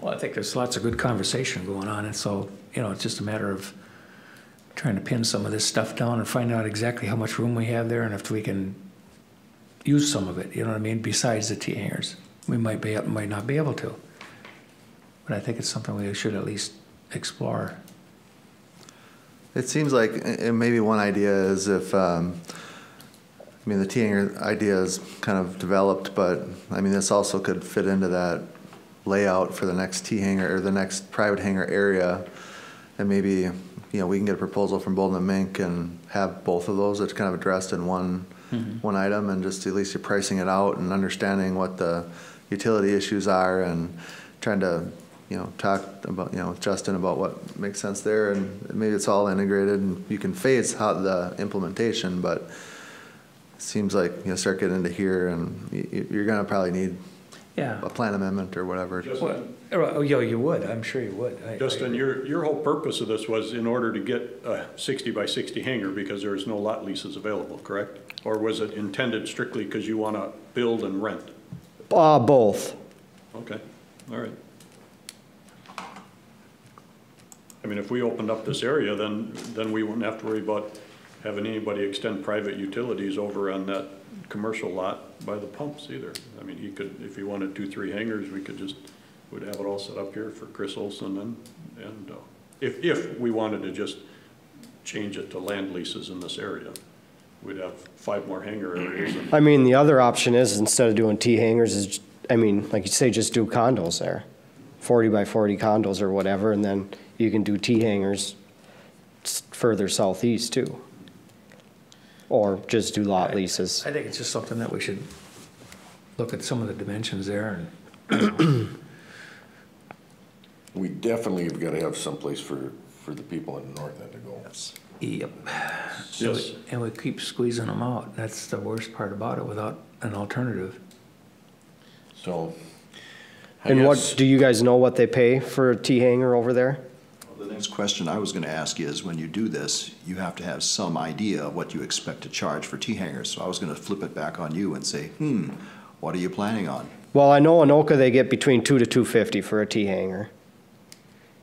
Well, I think there's lots of good conversation going on, and so, you know, it's just a matter of trying to pin some of this stuff down and find out exactly how much room we have there and if we can use some of it, you know what I mean, besides the T hangars. We might not be able to. But I think it's something we should at least explore. It seems like, and maybe one idea is if, I mean, the T hangar idea is kind of developed, but I mean, this also could fit into that layout for the next T hangar or the next private hangar area. And maybe, you know, we can get a proposal from Bolton and Mink and have both of those that's kind of addressed in one item, and just at least you're pricing it out and understanding what the utility issues are and trying to talked about, with Justin about what makes sense there, and maybe it's all integrated and you can phase how the implementation, but it seems like, start getting into here and you're gonna probably need Yeah. a plan amendment or whatever. Oh, yeah, you would, I'm sure you would. Justin, your whole purpose of this was in order to get a 60 by 60 hangar because there's no lot leases available, correct? Or was it intended strictly because you want to build and rent? Both. Okay, all right. I mean, if we opened up this area, then we wouldn't have to worry about having anybody extend private utilities over on that commercial lot by the pumps either. I mean, he could, if he wanted 2, 3 hangars, we'd have it all set up here for Chris Olson and if we wanted to just change it to land leases in this area, we'd have 5 more hangar areas. I mean, the other option is, instead of doing T hangars, is, I mean, like you say, just do condos there. 40 by 40 condos or whatever, and then you can do T hangars further southeast too. Or just do lot leases. I think it's just something that we should look at some of the dimensions there and. We definitely have got to have someplace for the people in the north end to go. Yep. Yes. And we keep squeezing them out. That's the worst part about it, without an alternative. So. I And guess- what, do you guys know what they pay for a T hanger over there? The next question I was going to ask is, when you do this, you have to have some idea of what you expect to charge for T-hangers. So I was going to flip it back on you and say, what are you planning on? Well, I know in Oka they get between $200 to $250 for a T hanger.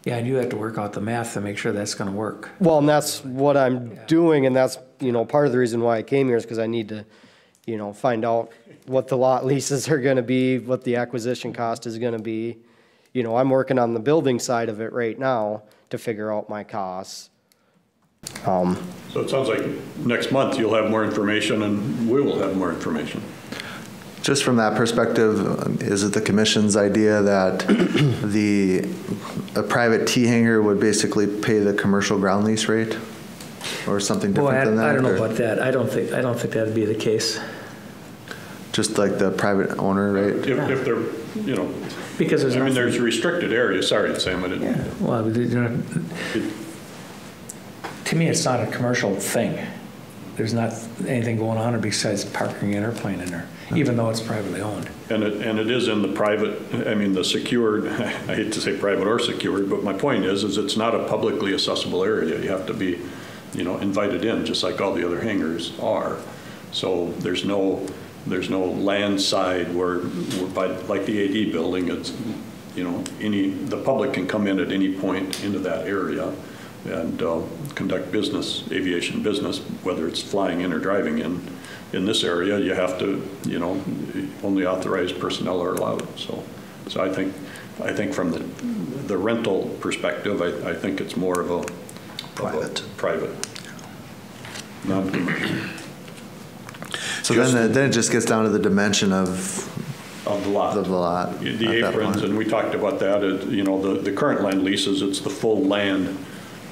Yeah, and you have to work out the math to make sure that's gonna work. Well, and that's what I'm doing, and that's, part of the reason why I came here is because I need to, find out what the lot leases are gonna be, what the acquisition cost is gonna be. I'm working on the building side of it right now to figure out my costs. So it sounds like next month you'll have more information and we will have more information. Just from that perspective, is it the commission's idea that a private T hanger would basically pay the commercial ground lease rate? Or something Boy, different than that? I don't know or about that. I don't think that'd be the case. Just like the private owner rate? If they're, Because there's nothing. there's restricted areas, sorry, Sam, I didn't. Yeah, well, to me, it's not a commercial thing. There's not anything going on besides parking an airplane in there, even though it's privately owned. And it is in the private, the secured, I hate to say private or secured, but my point is it's not a publicly accessible area. You have to be, invited in, just like all the other hangars are. So there's no land side where by, like the AD building, it's, the public can come in at any point into that area and conduct business, aviation business, whether it's flying in or driving in. In this area, you have to, only authorized personnel are allowed. So I think from the rental perspective, I think it's more of a private, non-commercial. So then it just gets down to the dimension of the lot. the lot. The at that aprons, point. and we talked about that, the current land leases, it's the full land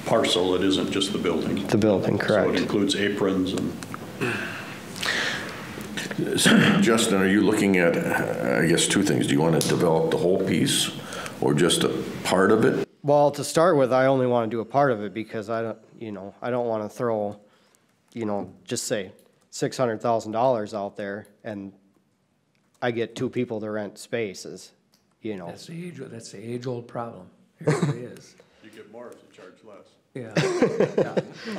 parcel, it isn't just the building. The building, So correct. it includes aprons and. So, Justin, are you looking at, I guess, 2 things? Do you want to develop the whole piece or just a part of it? Well, to start with, I only want to do a part of it because I don't want to throw, just say $600,000 out there and I get 2 people to rent spaces, That's the age-old problem. It really is. You get more if you charge less. Yeah.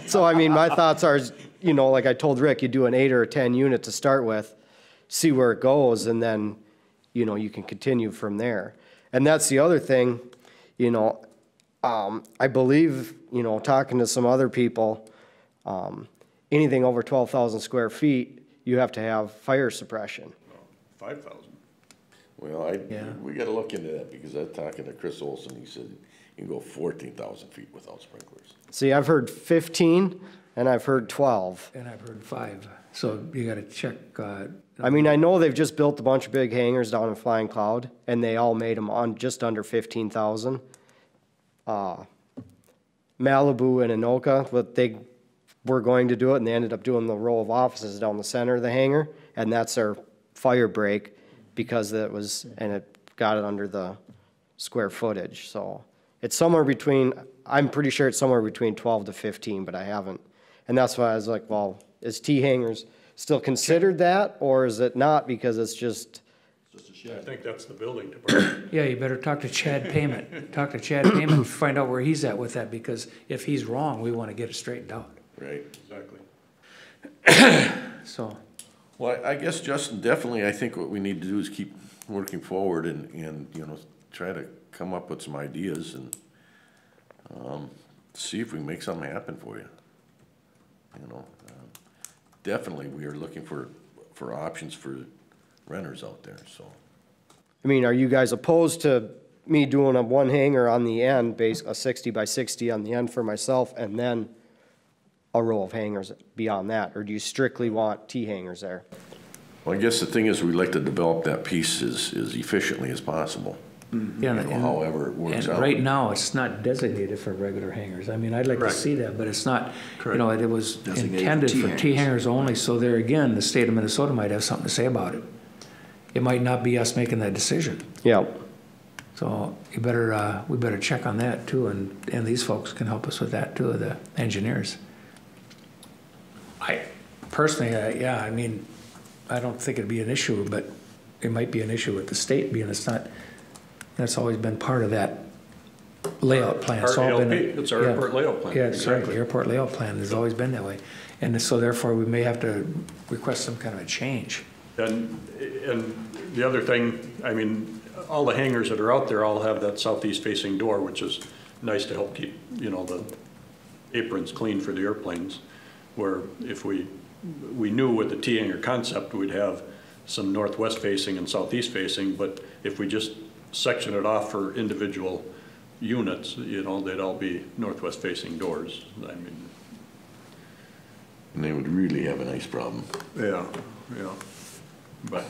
So, my thoughts are, like I told Rick, you do an 8 or a 10 unit to start with, see where it goes, and then, you can continue from there. And that's the other thing, I believe, talking to some other people, anything over 12,000 square feet, you have to have fire suppression. 5,000. Well, Yeah. we got to look into that because I'm talking to Chris Olson. He said you can go 14,000 feet without sprinklers. See, I've heard 15 and I've heard 12. And I've heard 5, so you gotta check. I know they've just built a bunch of big hangars down in Flying Cloud, and they all made them on just under 15,000. Malibu and Anoka, but they were going to do it, and they ended up doing the row of offices down the center of the hangar, and that's their fire break because it got it under the square footage, so it's somewhere between, I'm pretty sure it's somewhere between 12 to 15, but I haven't. And that's why I was like, well, is T-hangers still considered that, or is it not, because it's just, I think that's the building department. Yeah, you better talk to Chad Payment. Talk to Chad Payment, find out where he's at with that, because if he's wrong, we want to get it straightened out, Right. Exactly. so. Well, I guess, Justin, definitely, I think what we need to do is keep working forward and, you know, try to come up with some ideas and, see if we can make something happen for you. You know, definitely, we are looking for options for renters out there, so. I mean, are you guys opposed to me doing a one hanger on the end, a 60 by 60 on the end for myself, and then a row of hangers beyond that, or do you strictly want T-hangers there? Well, I guess the thing is, we'd like to develop that piece as efficiently as possible. Yeah, You know, however it works and out. right now, it's not designated for regular hangers. I mean, I'd like to Correct. see that, but it's not, you know, it was Designated for intended for T-hangers. T-hangers only, so there again, the state of Minnesota might have something to say about it. It might not be us making that decision. Yeah. So you better, we better check on that too, and these folks can help us with that too, the engineers. I personally, yeah, I mean, I don't think it'd be an issue, but it might be an issue with the state being it's not, that's always been part of that layout plan. It's all been- RLP, it's our yeah. airport layout plan. Yeah, that's right, Exactly. the airport layout plan has always been that way. And so therefore, we may have to request some kind of a change. And the other thing, I mean, all the hangars that are out there all have that southeast facing door, which is nice to help keep, you know, the aprons clean for the airplanes. Where if we knew with the T-hanger concept, we'd have some northwest facing and southeast facing, but if we just section it off for individual units, you know, they'd all be northwest facing doors. I mean, And they would really have a nice problem. yeah, yeah. But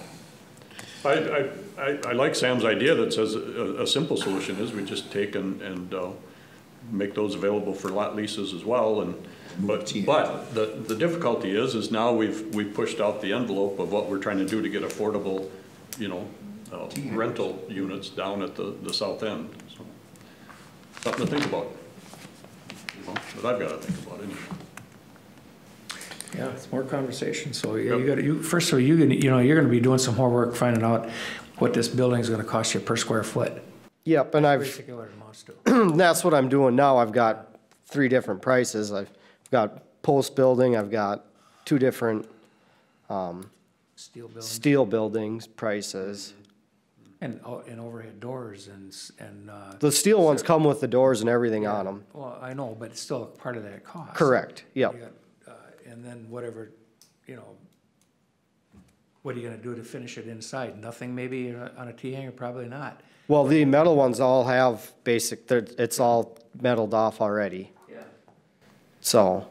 I like Sam's idea that says a simple solution is we just take and make those available for lot leases as well. And but the difficulty is now we've pushed out the envelope of what we're trying to do to get affordable, you know, rental units down at the south end. So something to think about. You know, but I've got to think about anyway. Yeah, it's more conversation, so you gotta, first of all, you're gonna be doing some homework, finding out what this building's gonna cost you per square foot. Yep, and I've, Basically what it amounts to. that's what I'm doing now. I've got 3 different prices. I've got post building, I've got 2 different Steel building steel buildings prices. and overhead doors and. The steel ones come with the doors and everything on them. Well, I know, but it's still part of that cost. Correct, yep. You got, and then whatever, you know, what are you gonna do to finish it inside? Nothing maybe on a T-hanger? Probably not. Well, the metal ones all have it's all metaled off already, Yeah. so.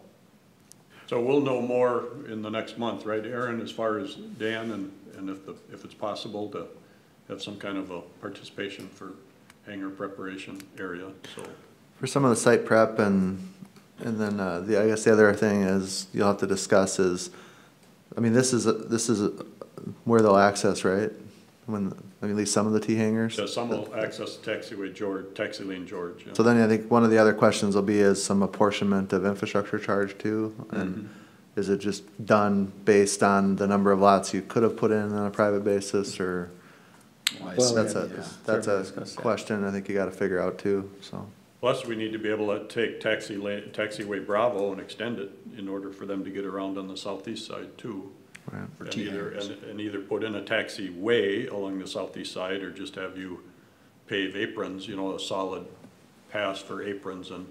So we'll know more in the next month, right, Aaron, as far as Dan and if it's possible to have some kind of a participation for hangar preparation area, so. For some of the site prep and then, I guess the other thing is, you'll have to discuss is, I mean, this is where they'll access, right? At least some of the T-hangers. So some will access taxi lane George, yeah. So then I think one of the other questions will be is some apportionment of infrastructure charge too? And is it just done based on the number of lots you could have put in on a private basis, or? Well, That's yeah, a, yeah. that's Certainly a discuss that. question I think you gotta figure out too, so. Plus, we need to be able to take taxiway Bravo and extend it in order for them to get around on the southeast side too. Right. For And T-hangers. either put in a taxiway along the southeast side, or just have you pave aprons, you know, a solid pass for aprons and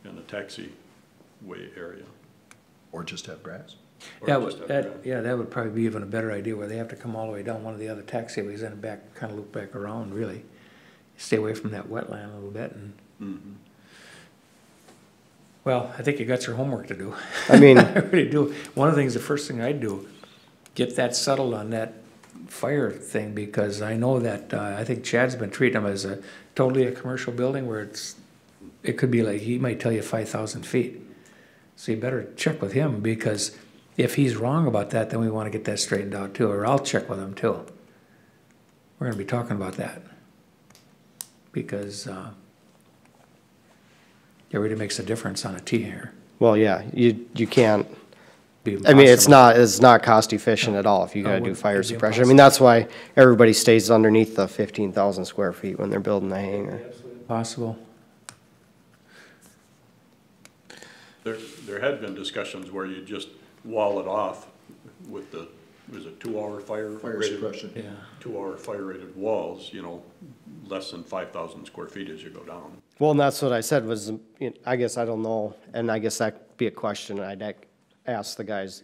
a taxiway area. Or just have grass. Or That just would, have that, yeah, that would probably be even a better idea, where they have to come all the way down one of the other taxiways and back, kind of loop back around, really. Stay away from that wetland a little bit and. Well, I think you got your homework to do. I mean, I really do. One of the things, the first thing I'd do, get that settled on that fire thing, because I know that, I think Chad's been treating them as totally a commercial building where it could be like, he might tell you 5,000 feet. So you better check with him, because if he's wrong about that, then we want to get that straightened out too, or I'll check with him too. We're gonna be talking about that. because it really makes a difference on a T hangar. Well, yeah, you can't, Be I mean, it's impossible. not cost efficient at all if you gotta Oh, do would- fire it'd be suppression. I mean, that's why everybody stays underneath the 15,000 square feet when they're building the hangar. Possible. There had been discussions where you just wall it off with the, was it 2-hour fire? Fire rated- suppression. Yeah. 2-hour fire rated walls, less than 5,000 square feet as you go down. Well, and that's what I said was, I guess I don't know, and I guess that'd be a question I'd ask the guys,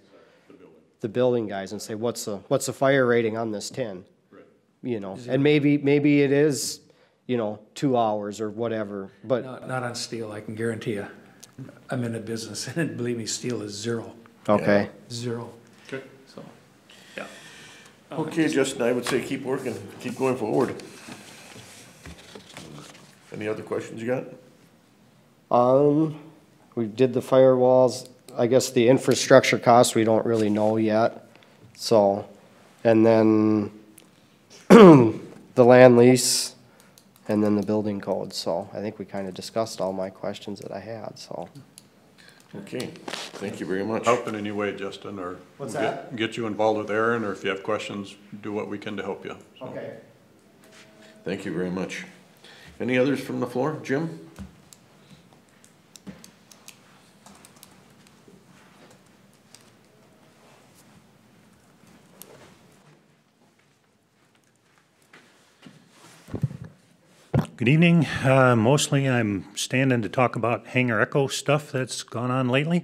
the building guys, and say, what's the fire rating on this tin? Right. And maybe it is, 2 hours or whatever, but, Not on steel, I can guarantee you. I'm in the business, and believe me, steel is zero. okay. Zero. Okay. So, yeah. Okay, Justin, I would say keep working, keep going forward. Any other questions you got? We did the firewalls, I guess the infrastructure costs, we don't really know yet, so, and then the land lease, and then the building code, so I think we kind of discussed all my questions that I had, so. Okay, thank you very much. Help in any way, Justin, or What's get- that? get you involved with Aaron, or if you have questions, do what we can to help you. So. Okay. Thank you very much. Any others from the floor? Jim? Good evening. Mostly I'm standing to talk about Hangar Echo stuff that's gone on lately.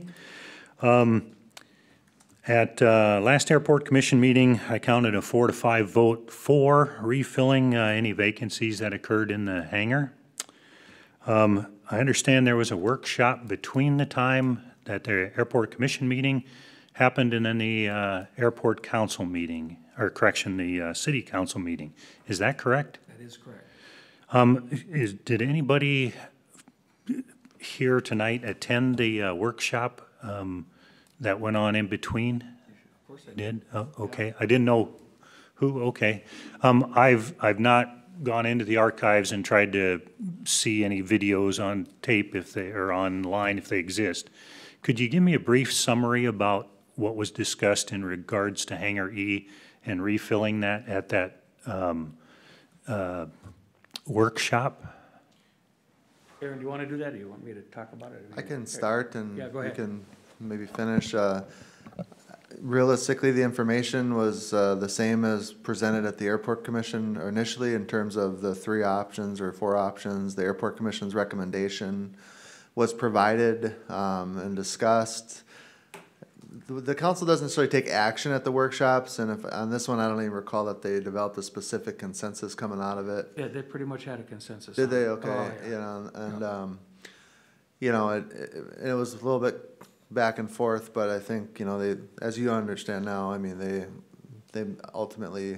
At last Airport Commission meeting, I counted a 4 to 5 vote for refilling any vacancies that occurred in the hangar. I understand there was a workshop between the time that the Airport Commission meeting happened and then the Airport Council meeting, or correction, the City Council meeting. Is that correct? That is correct. Did anybody here tonight attend the workshop that went on in between? Of course I Did? Oh, okay. I didn't know who, okay. I've not gone into the archives and tried to see any videos on tape if they are online, if they exist. Could you give me a brief summary about what was discussed in regards to Hangar E and refilling that at that workshop? Aaron, do you want to do that, or you want me to talk about it? I can start and Yeah, go you ahead. can maybe finish. Realistically, the information was the same as presented at the Airport Commission initially in terms of the 3 options or 4 options. The Airport Commission's recommendation was provided and discussed. The council doesn't necessarily take action at the workshops, and if, on this one, I don't even recall that they developed a specific consensus coming out of it. Yeah, they pretty much had a consensus. Did on they? it. Okay, Oh, yeah. you know, and, it was a little bit back and forth, but I think, they, as you understand now, I mean, they ultimately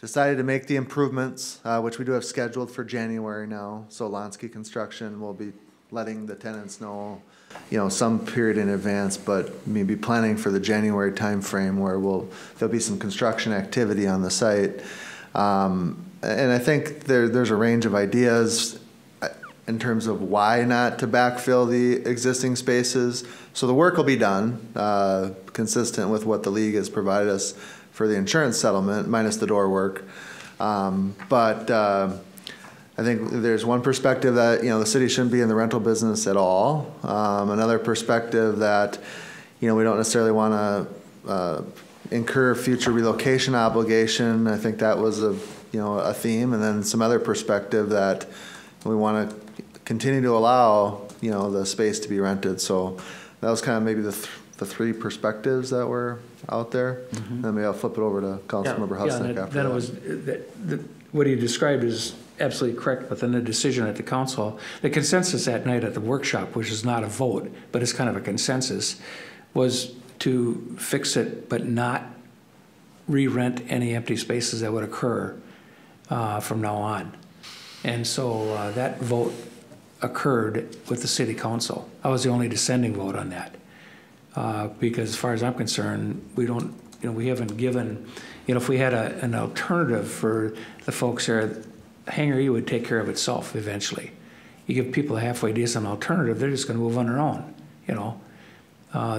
decided to make the improvements, which we do have scheduled for January now. So Lansky Construction will be letting the tenants know, some period in advance, but maybe planning for the January timeframe where there'll be some construction activity on the site. And I think there's a range of ideas in terms of why not to backfill the existing spaces. So the work will be done, consistent with what the league has provided us for the insurance settlement, minus the door work. But I think there's one perspective that, the city shouldn't be in the rental business at all. Another perspective that, we don't necessarily want to incur future relocation obligation. I think that was a theme. And then some other perspective that we want to continue to allow, the space to be rented. So that was kind of maybe the 3 perspectives that were out there. And then maybe I'll flip it over to Councilmember Husnick after Then that. it was, what he described is absolutely correct, but then the decision at the council, the consensus that night at the workshop, which is not a vote, but it's kind of a consensus, was to fix it, but not re-rent any empty spaces that would occur from now on. And so that vote occurred with the city council. I was the only dissenting vote on that. Because as far as I'm concerned, we don't, we haven't given, if we had an alternative for the folks there, Hangar E would take care of itself eventually. You give people a halfway decent alternative, they're just gonna move on their own, you know?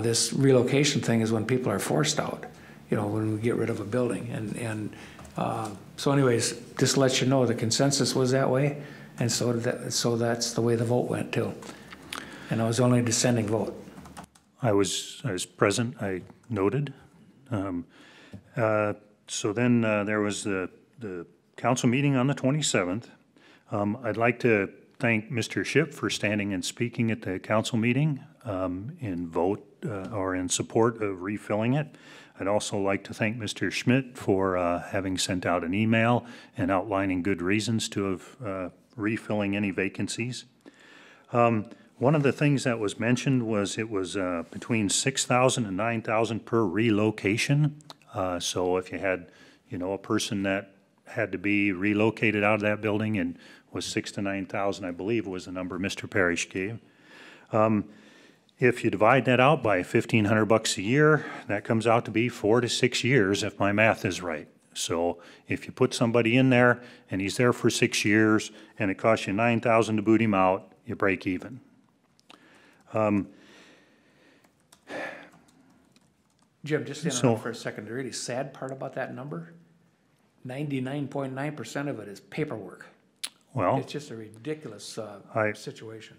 This relocation thing is when people are forced out, you know, when we get rid of a building. So anyways, just to let you know, the consensus was that way, and so that's the way the vote went too. And it was only a dissenting vote. I was present, I noted. So then there was the council meeting on the 27th. I'd like to thank Mr. Shipp for standing and speaking at the council meeting in vote or in support of refilling it. I'd also like to thank Mr. Schmidt for having sent out an email and outlining good reasons to have refilling any vacancies. One of the things that was mentioned was it was between $6,000 and $9,000 per relocation. So if you had, you know, a person that had to be relocated out of that building and was $6,000 to $9,000, I believe was the number Mr. Parrish gave. If you divide that out by $1,500 a year, that comes out to be 4 to 6 years if my math is right. So if you put somebody in there and he's there for 6 years and it costs you $9,000 to boot him out, you break even. Jim, just stand on for a second. The really sad part about that number, 99.9% of it is paperwork. Well, It's just a ridiculous situation.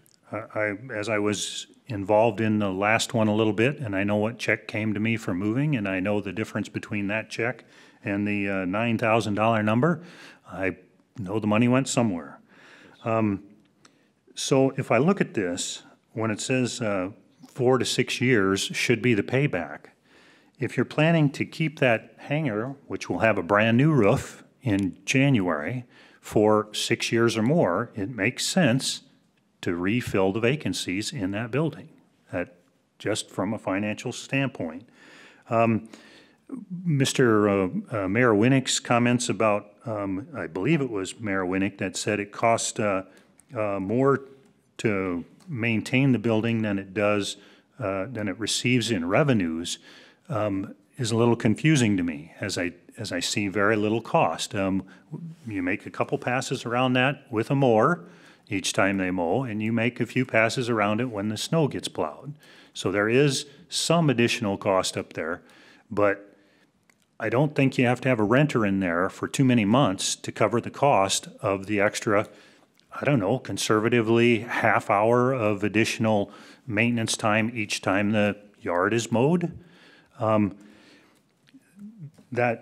as I was involved in the last one a little bit, and I know what check came to me for moving, and I know the difference between that check and the $9,000 number, I know the money went somewhere. So if I look at this, when it says 4 to 6 years should be the payback, if you're planning to keep that hangar, which will have a brand-new roof in January, for 6 years or more, it makes sense to refill the vacancies in that building, just from a financial standpoint. Mr. Mayor Winnick's comments about, I believe it was Mayor Winnick that said it cost more to maintain the building than it does, than it receives in revenues, is a little confusing to me, as I see very little cost. You make a couple passes around that with a mower each time they mow, and you make a few passes around it when the snow gets plowed. So there is some additional cost up there, but I don't think you have to have a renter in there for too many months to cover the cost of the extra, I don't know, conservatively half hour of additional maintenance time each time the yard is mowed. The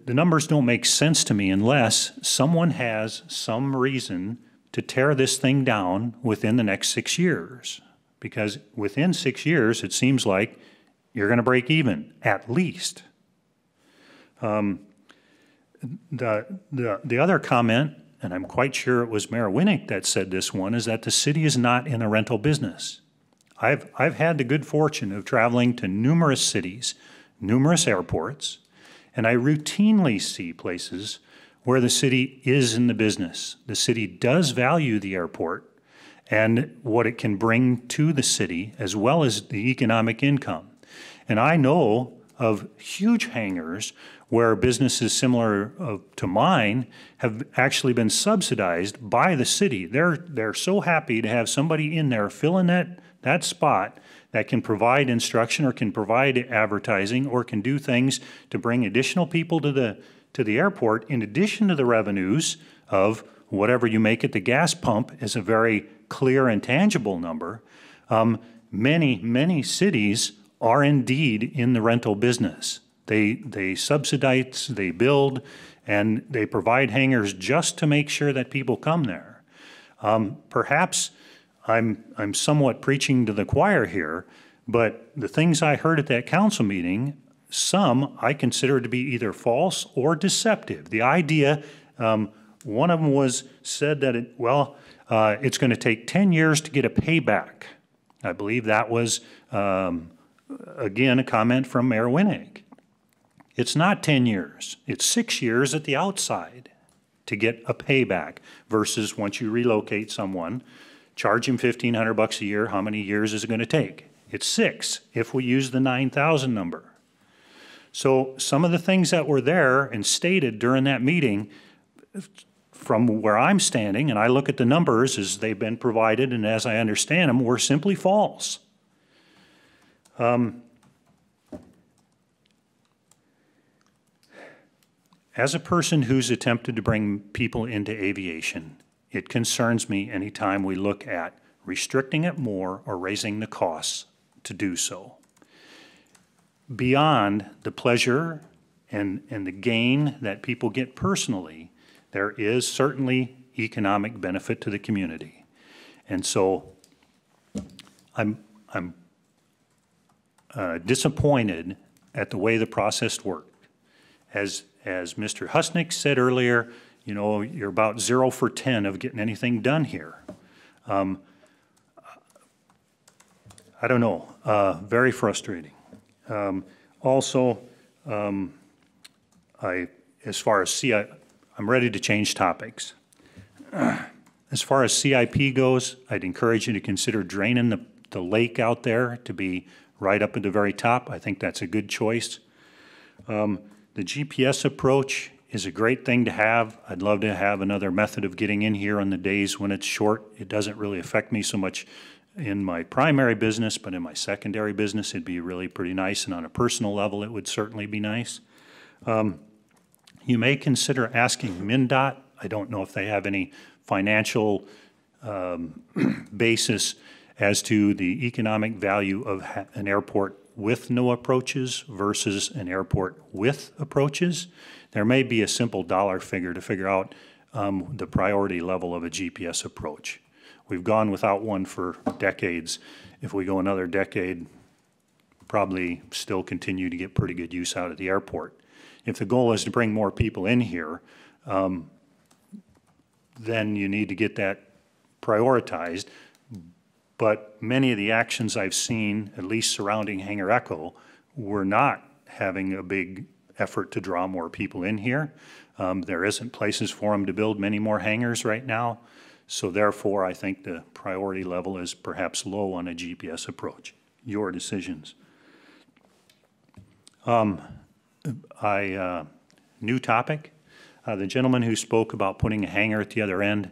numbers don't make sense to me unless someone has some reason to tear this thing down within the next 6 years. Because within 6 years, it seems like you're going to break even, at least. The other comment, and I'm quite sure it was Mayor Winnick that said this one, is that the city is not in a rental business. I've had the good fortune of traveling to numerous cities, numerous airports, and I routinely see places where the city is in the business. The city does value the airport and what it can bring to the city, as well as the economic income. And I know of huge hangars where businesses similar to mine have actually been subsidized by the city. They're so happy to have somebody in there filling that spot that can provide instruction or can provide advertising or can do things to bring additional people to the airport, in addition to the revenues of whatever you make at the gas pump is a very clear and tangible number. Many cities are indeed in the rental business. They subsidize, they build, and they provide hangars just to make sure that people come there. Perhaps I'm somewhat preaching to the choir here, but the things I heard at that council meeting, some I consider to be either false or deceptive. The idea, one of them said that it's going to take 10 years to get a payback. I believe that was, again, a comment from Mayor Winnick. It's not 10 years. It's 6 years at the outside to get a payback versus once you relocate someone, charge him $1,500 a year, how many years is it going to take? It's 6 if we use the 9,000 number. So some of the things that were there and stated during that meeting, from where I'm standing, and I look at the numbers as they've been provided and as I understand them, were simply false. As a person who's attempted to bring people into aviation, it concerns me anytime we look at restricting it more or raising the costs to do so. Beyond the pleasure and the gain that people get personally, there is certainly economic benefit to the community. And so I'm disappointed at the way the process worked. As Mr. Husnick said earlier, you know, you're about 0 for 10 of getting anything done here. I don't know, very frustrating. Also, as far as I'm ready to change topics. As far as CIP goes, I'd encourage you to consider draining the lake out there to be right up at the very top. I think that's a good choice. The GPS approach is a great thing to have. I'd love to have another method of getting in here on the days when it's short. It doesn't really affect me so much in my primary business, but in my secondary business, it'd be really pretty nice, and on a personal level, it would certainly be nice. You may consider asking MnDOT. I don't know if they have any financial basis as to the economic value of an airport with no approaches versus an airport with approaches. There may be a simple dollar figure to figure out the priority level of a GPS approach. We've gone without one for decades. If we go another decade, probably still continue to get pretty good use out of the airport. If the goal is to bring more people in here, then you need to get that prioritized. But many of the actions I've seen, at least surrounding Hangar Echo, were not having a big effort to draw more people in here. There isn't places for them to build many more hangars right now. So therefore, I think the priority level is perhaps low on a GPS approach. Your decisions. New topic. The gentleman who spoke about putting a hangar at the other end.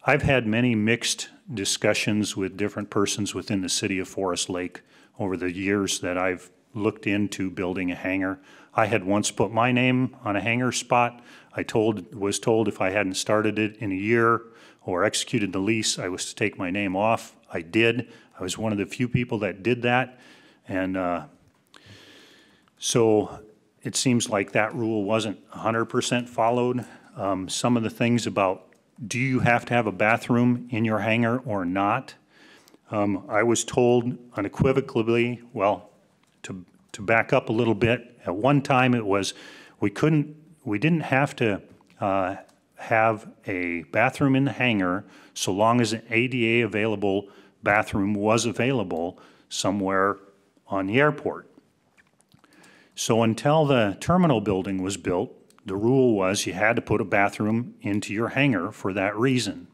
I've had many mixed discussions with different persons within the city of Forest Lake over the years that I've looked into building a hangar. I had once put my name on a hangar spot. I was told if I hadn't started it in a year or executed the lease, I was to take my name off. I did. I was one of the few people that did that. And so it seems like that rule wasn't 100% followed. Some of the things about, do you have to have a bathroom in your hangar or not? I was told unequivocally, well, to back up a little bit, at one time it was, we didn't have to have a bathroom in the hangar so long as an ADA available bathroom was available somewhere on the airport. So until the terminal building was built, the rule was you had to put a bathroom into your hangar for that reason.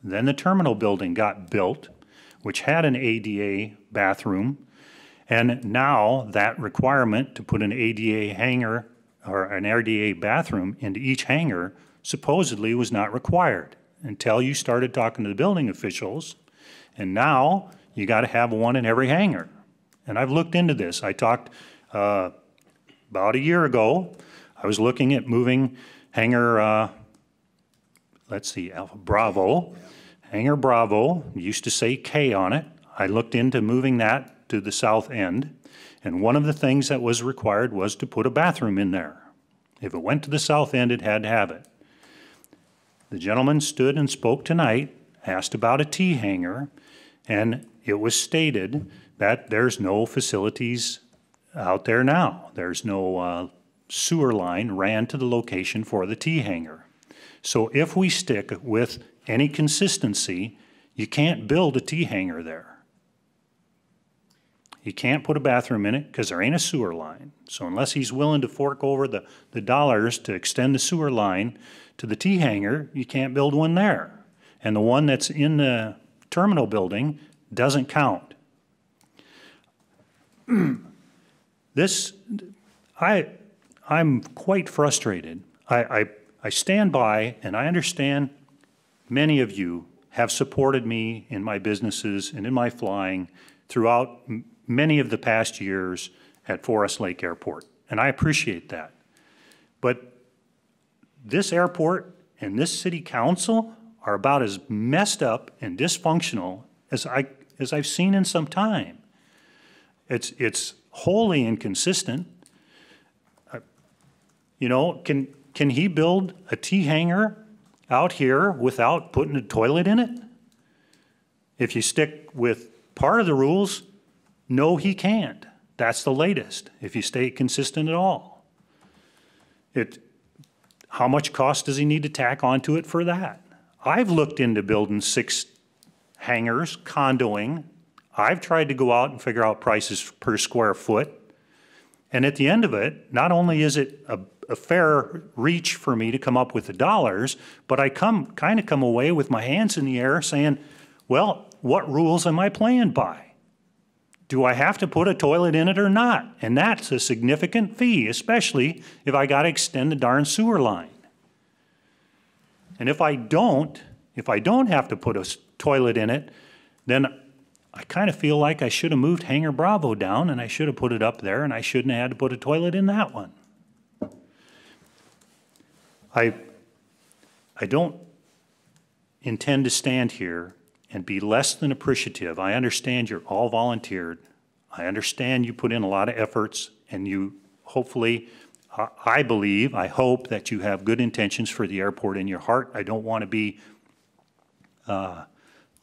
Then the terminal building got built, which had an ADA bathroom, and now that requirement to put an ADA hangar or an ADA bathroom into each hangar supposedly was not required until you started talking to the building officials, and now you got to have one in every hangar. And I've looked into this. I talked about a year ago. I was looking at moving hangar, Alpha Bravo. Hangar Bravo used to say K on it. I looked into moving that to the south end, and one of the things that was required was to put a bathroom in there. If it went to the south end, it had to have it. The gentleman stood and spoke tonight, asked about a T hangar, and it was stated that there's no facilities out there now. There's no sewer line ran to the location for the T hangar. So if we stick with any consistency, you can't build a T hangar there. You can't put a bathroom in it because there ain't a sewer line. So unless he's willing to fork over the dollars to extend the sewer line to the T hangar, you can't build one there. And the one that's in the terminal building doesn't count. I'm quite frustrated. I I stand by, and I understand many of you have supported me in my businesses and in my flying throughout many of the past years at Forest Lake Airport, and I appreciate that. But this airport and this city council are about as messed up and dysfunctional as I've seen in some time. It's wholly inconsistent. You know, can he build a T-hangar out here without putting a toilet in it? If you stick with part of the rules, no, he can't. That's the latest, if you stay consistent at all. How much cost does he need to tack onto it for that? I've looked into building 6 hangars, condoing. I've tried to go out and figure out prices per square foot. And at the end of it, not only is it a fair reach for me to come up with the dollars, but I kind of come away with my hands in the air saying, well, what rules am I playing by? Do I have to put a toilet in it or not? And that's a significant fee, especially if I got to extend the darn sewer line. And if I don't have to put a toilet in it, then I kind of feel like I should have moved Hangar Bravo down, and I should have put it up there, and I shouldn't have had to put a toilet in that one. I don't intend to stand here and be less than appreciative. I understand you're all volunteered. I understand you put in a lot of efforts, and you hopefully, I hope that you have good intentions for the airport in your heart. I don't want to be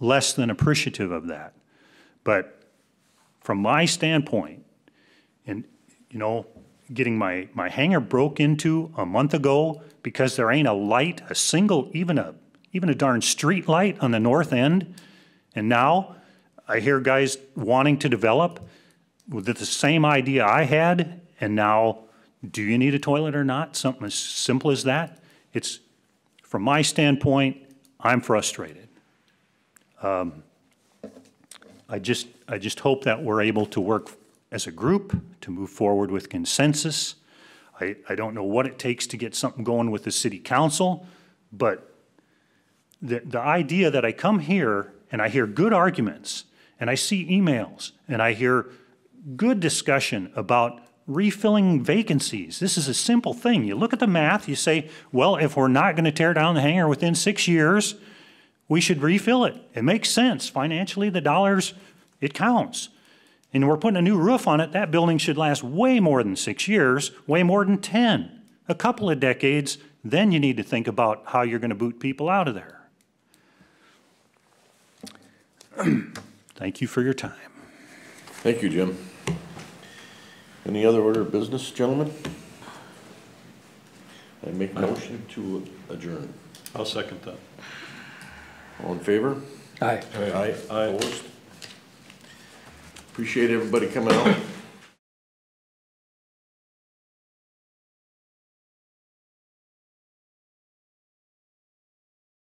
less than appreciative of that. But from my standpoint, and you know, getting my hangar broke into a month ago because there ain't a light, a single, even a darn street light on the north end, and now I hear guys wanting to develop with the same idea I had, and now, do you need a toilet or not? Something as simple as that. It's, from my standpoint, I'm frustrated. I just hope that we're able to work as a group to move forward with consensus. I don't know what it takes to get something going with the city council, but the idea that I come here and I hear good arguments and I see emails and I hear good discussion about refilling vacancies. This is a simple thing. You look at the math, you say, well, if we're not going to tear down the hangar within 6 years, we should refill it. It makes sense. Financially, the dollars, it counts. And we're putting a new roof on it. That building should last way more than 6 years, way more than 10. A couple of decades, then you need to think about how you're going to boot people out of there. Thank you for your time. Thank you, Jim. Any other order of business, gentlemen? I make a motion to adjourn. I'll second that. All in favor? Aye. Aye. Opposed? Appreciate everybody coming out.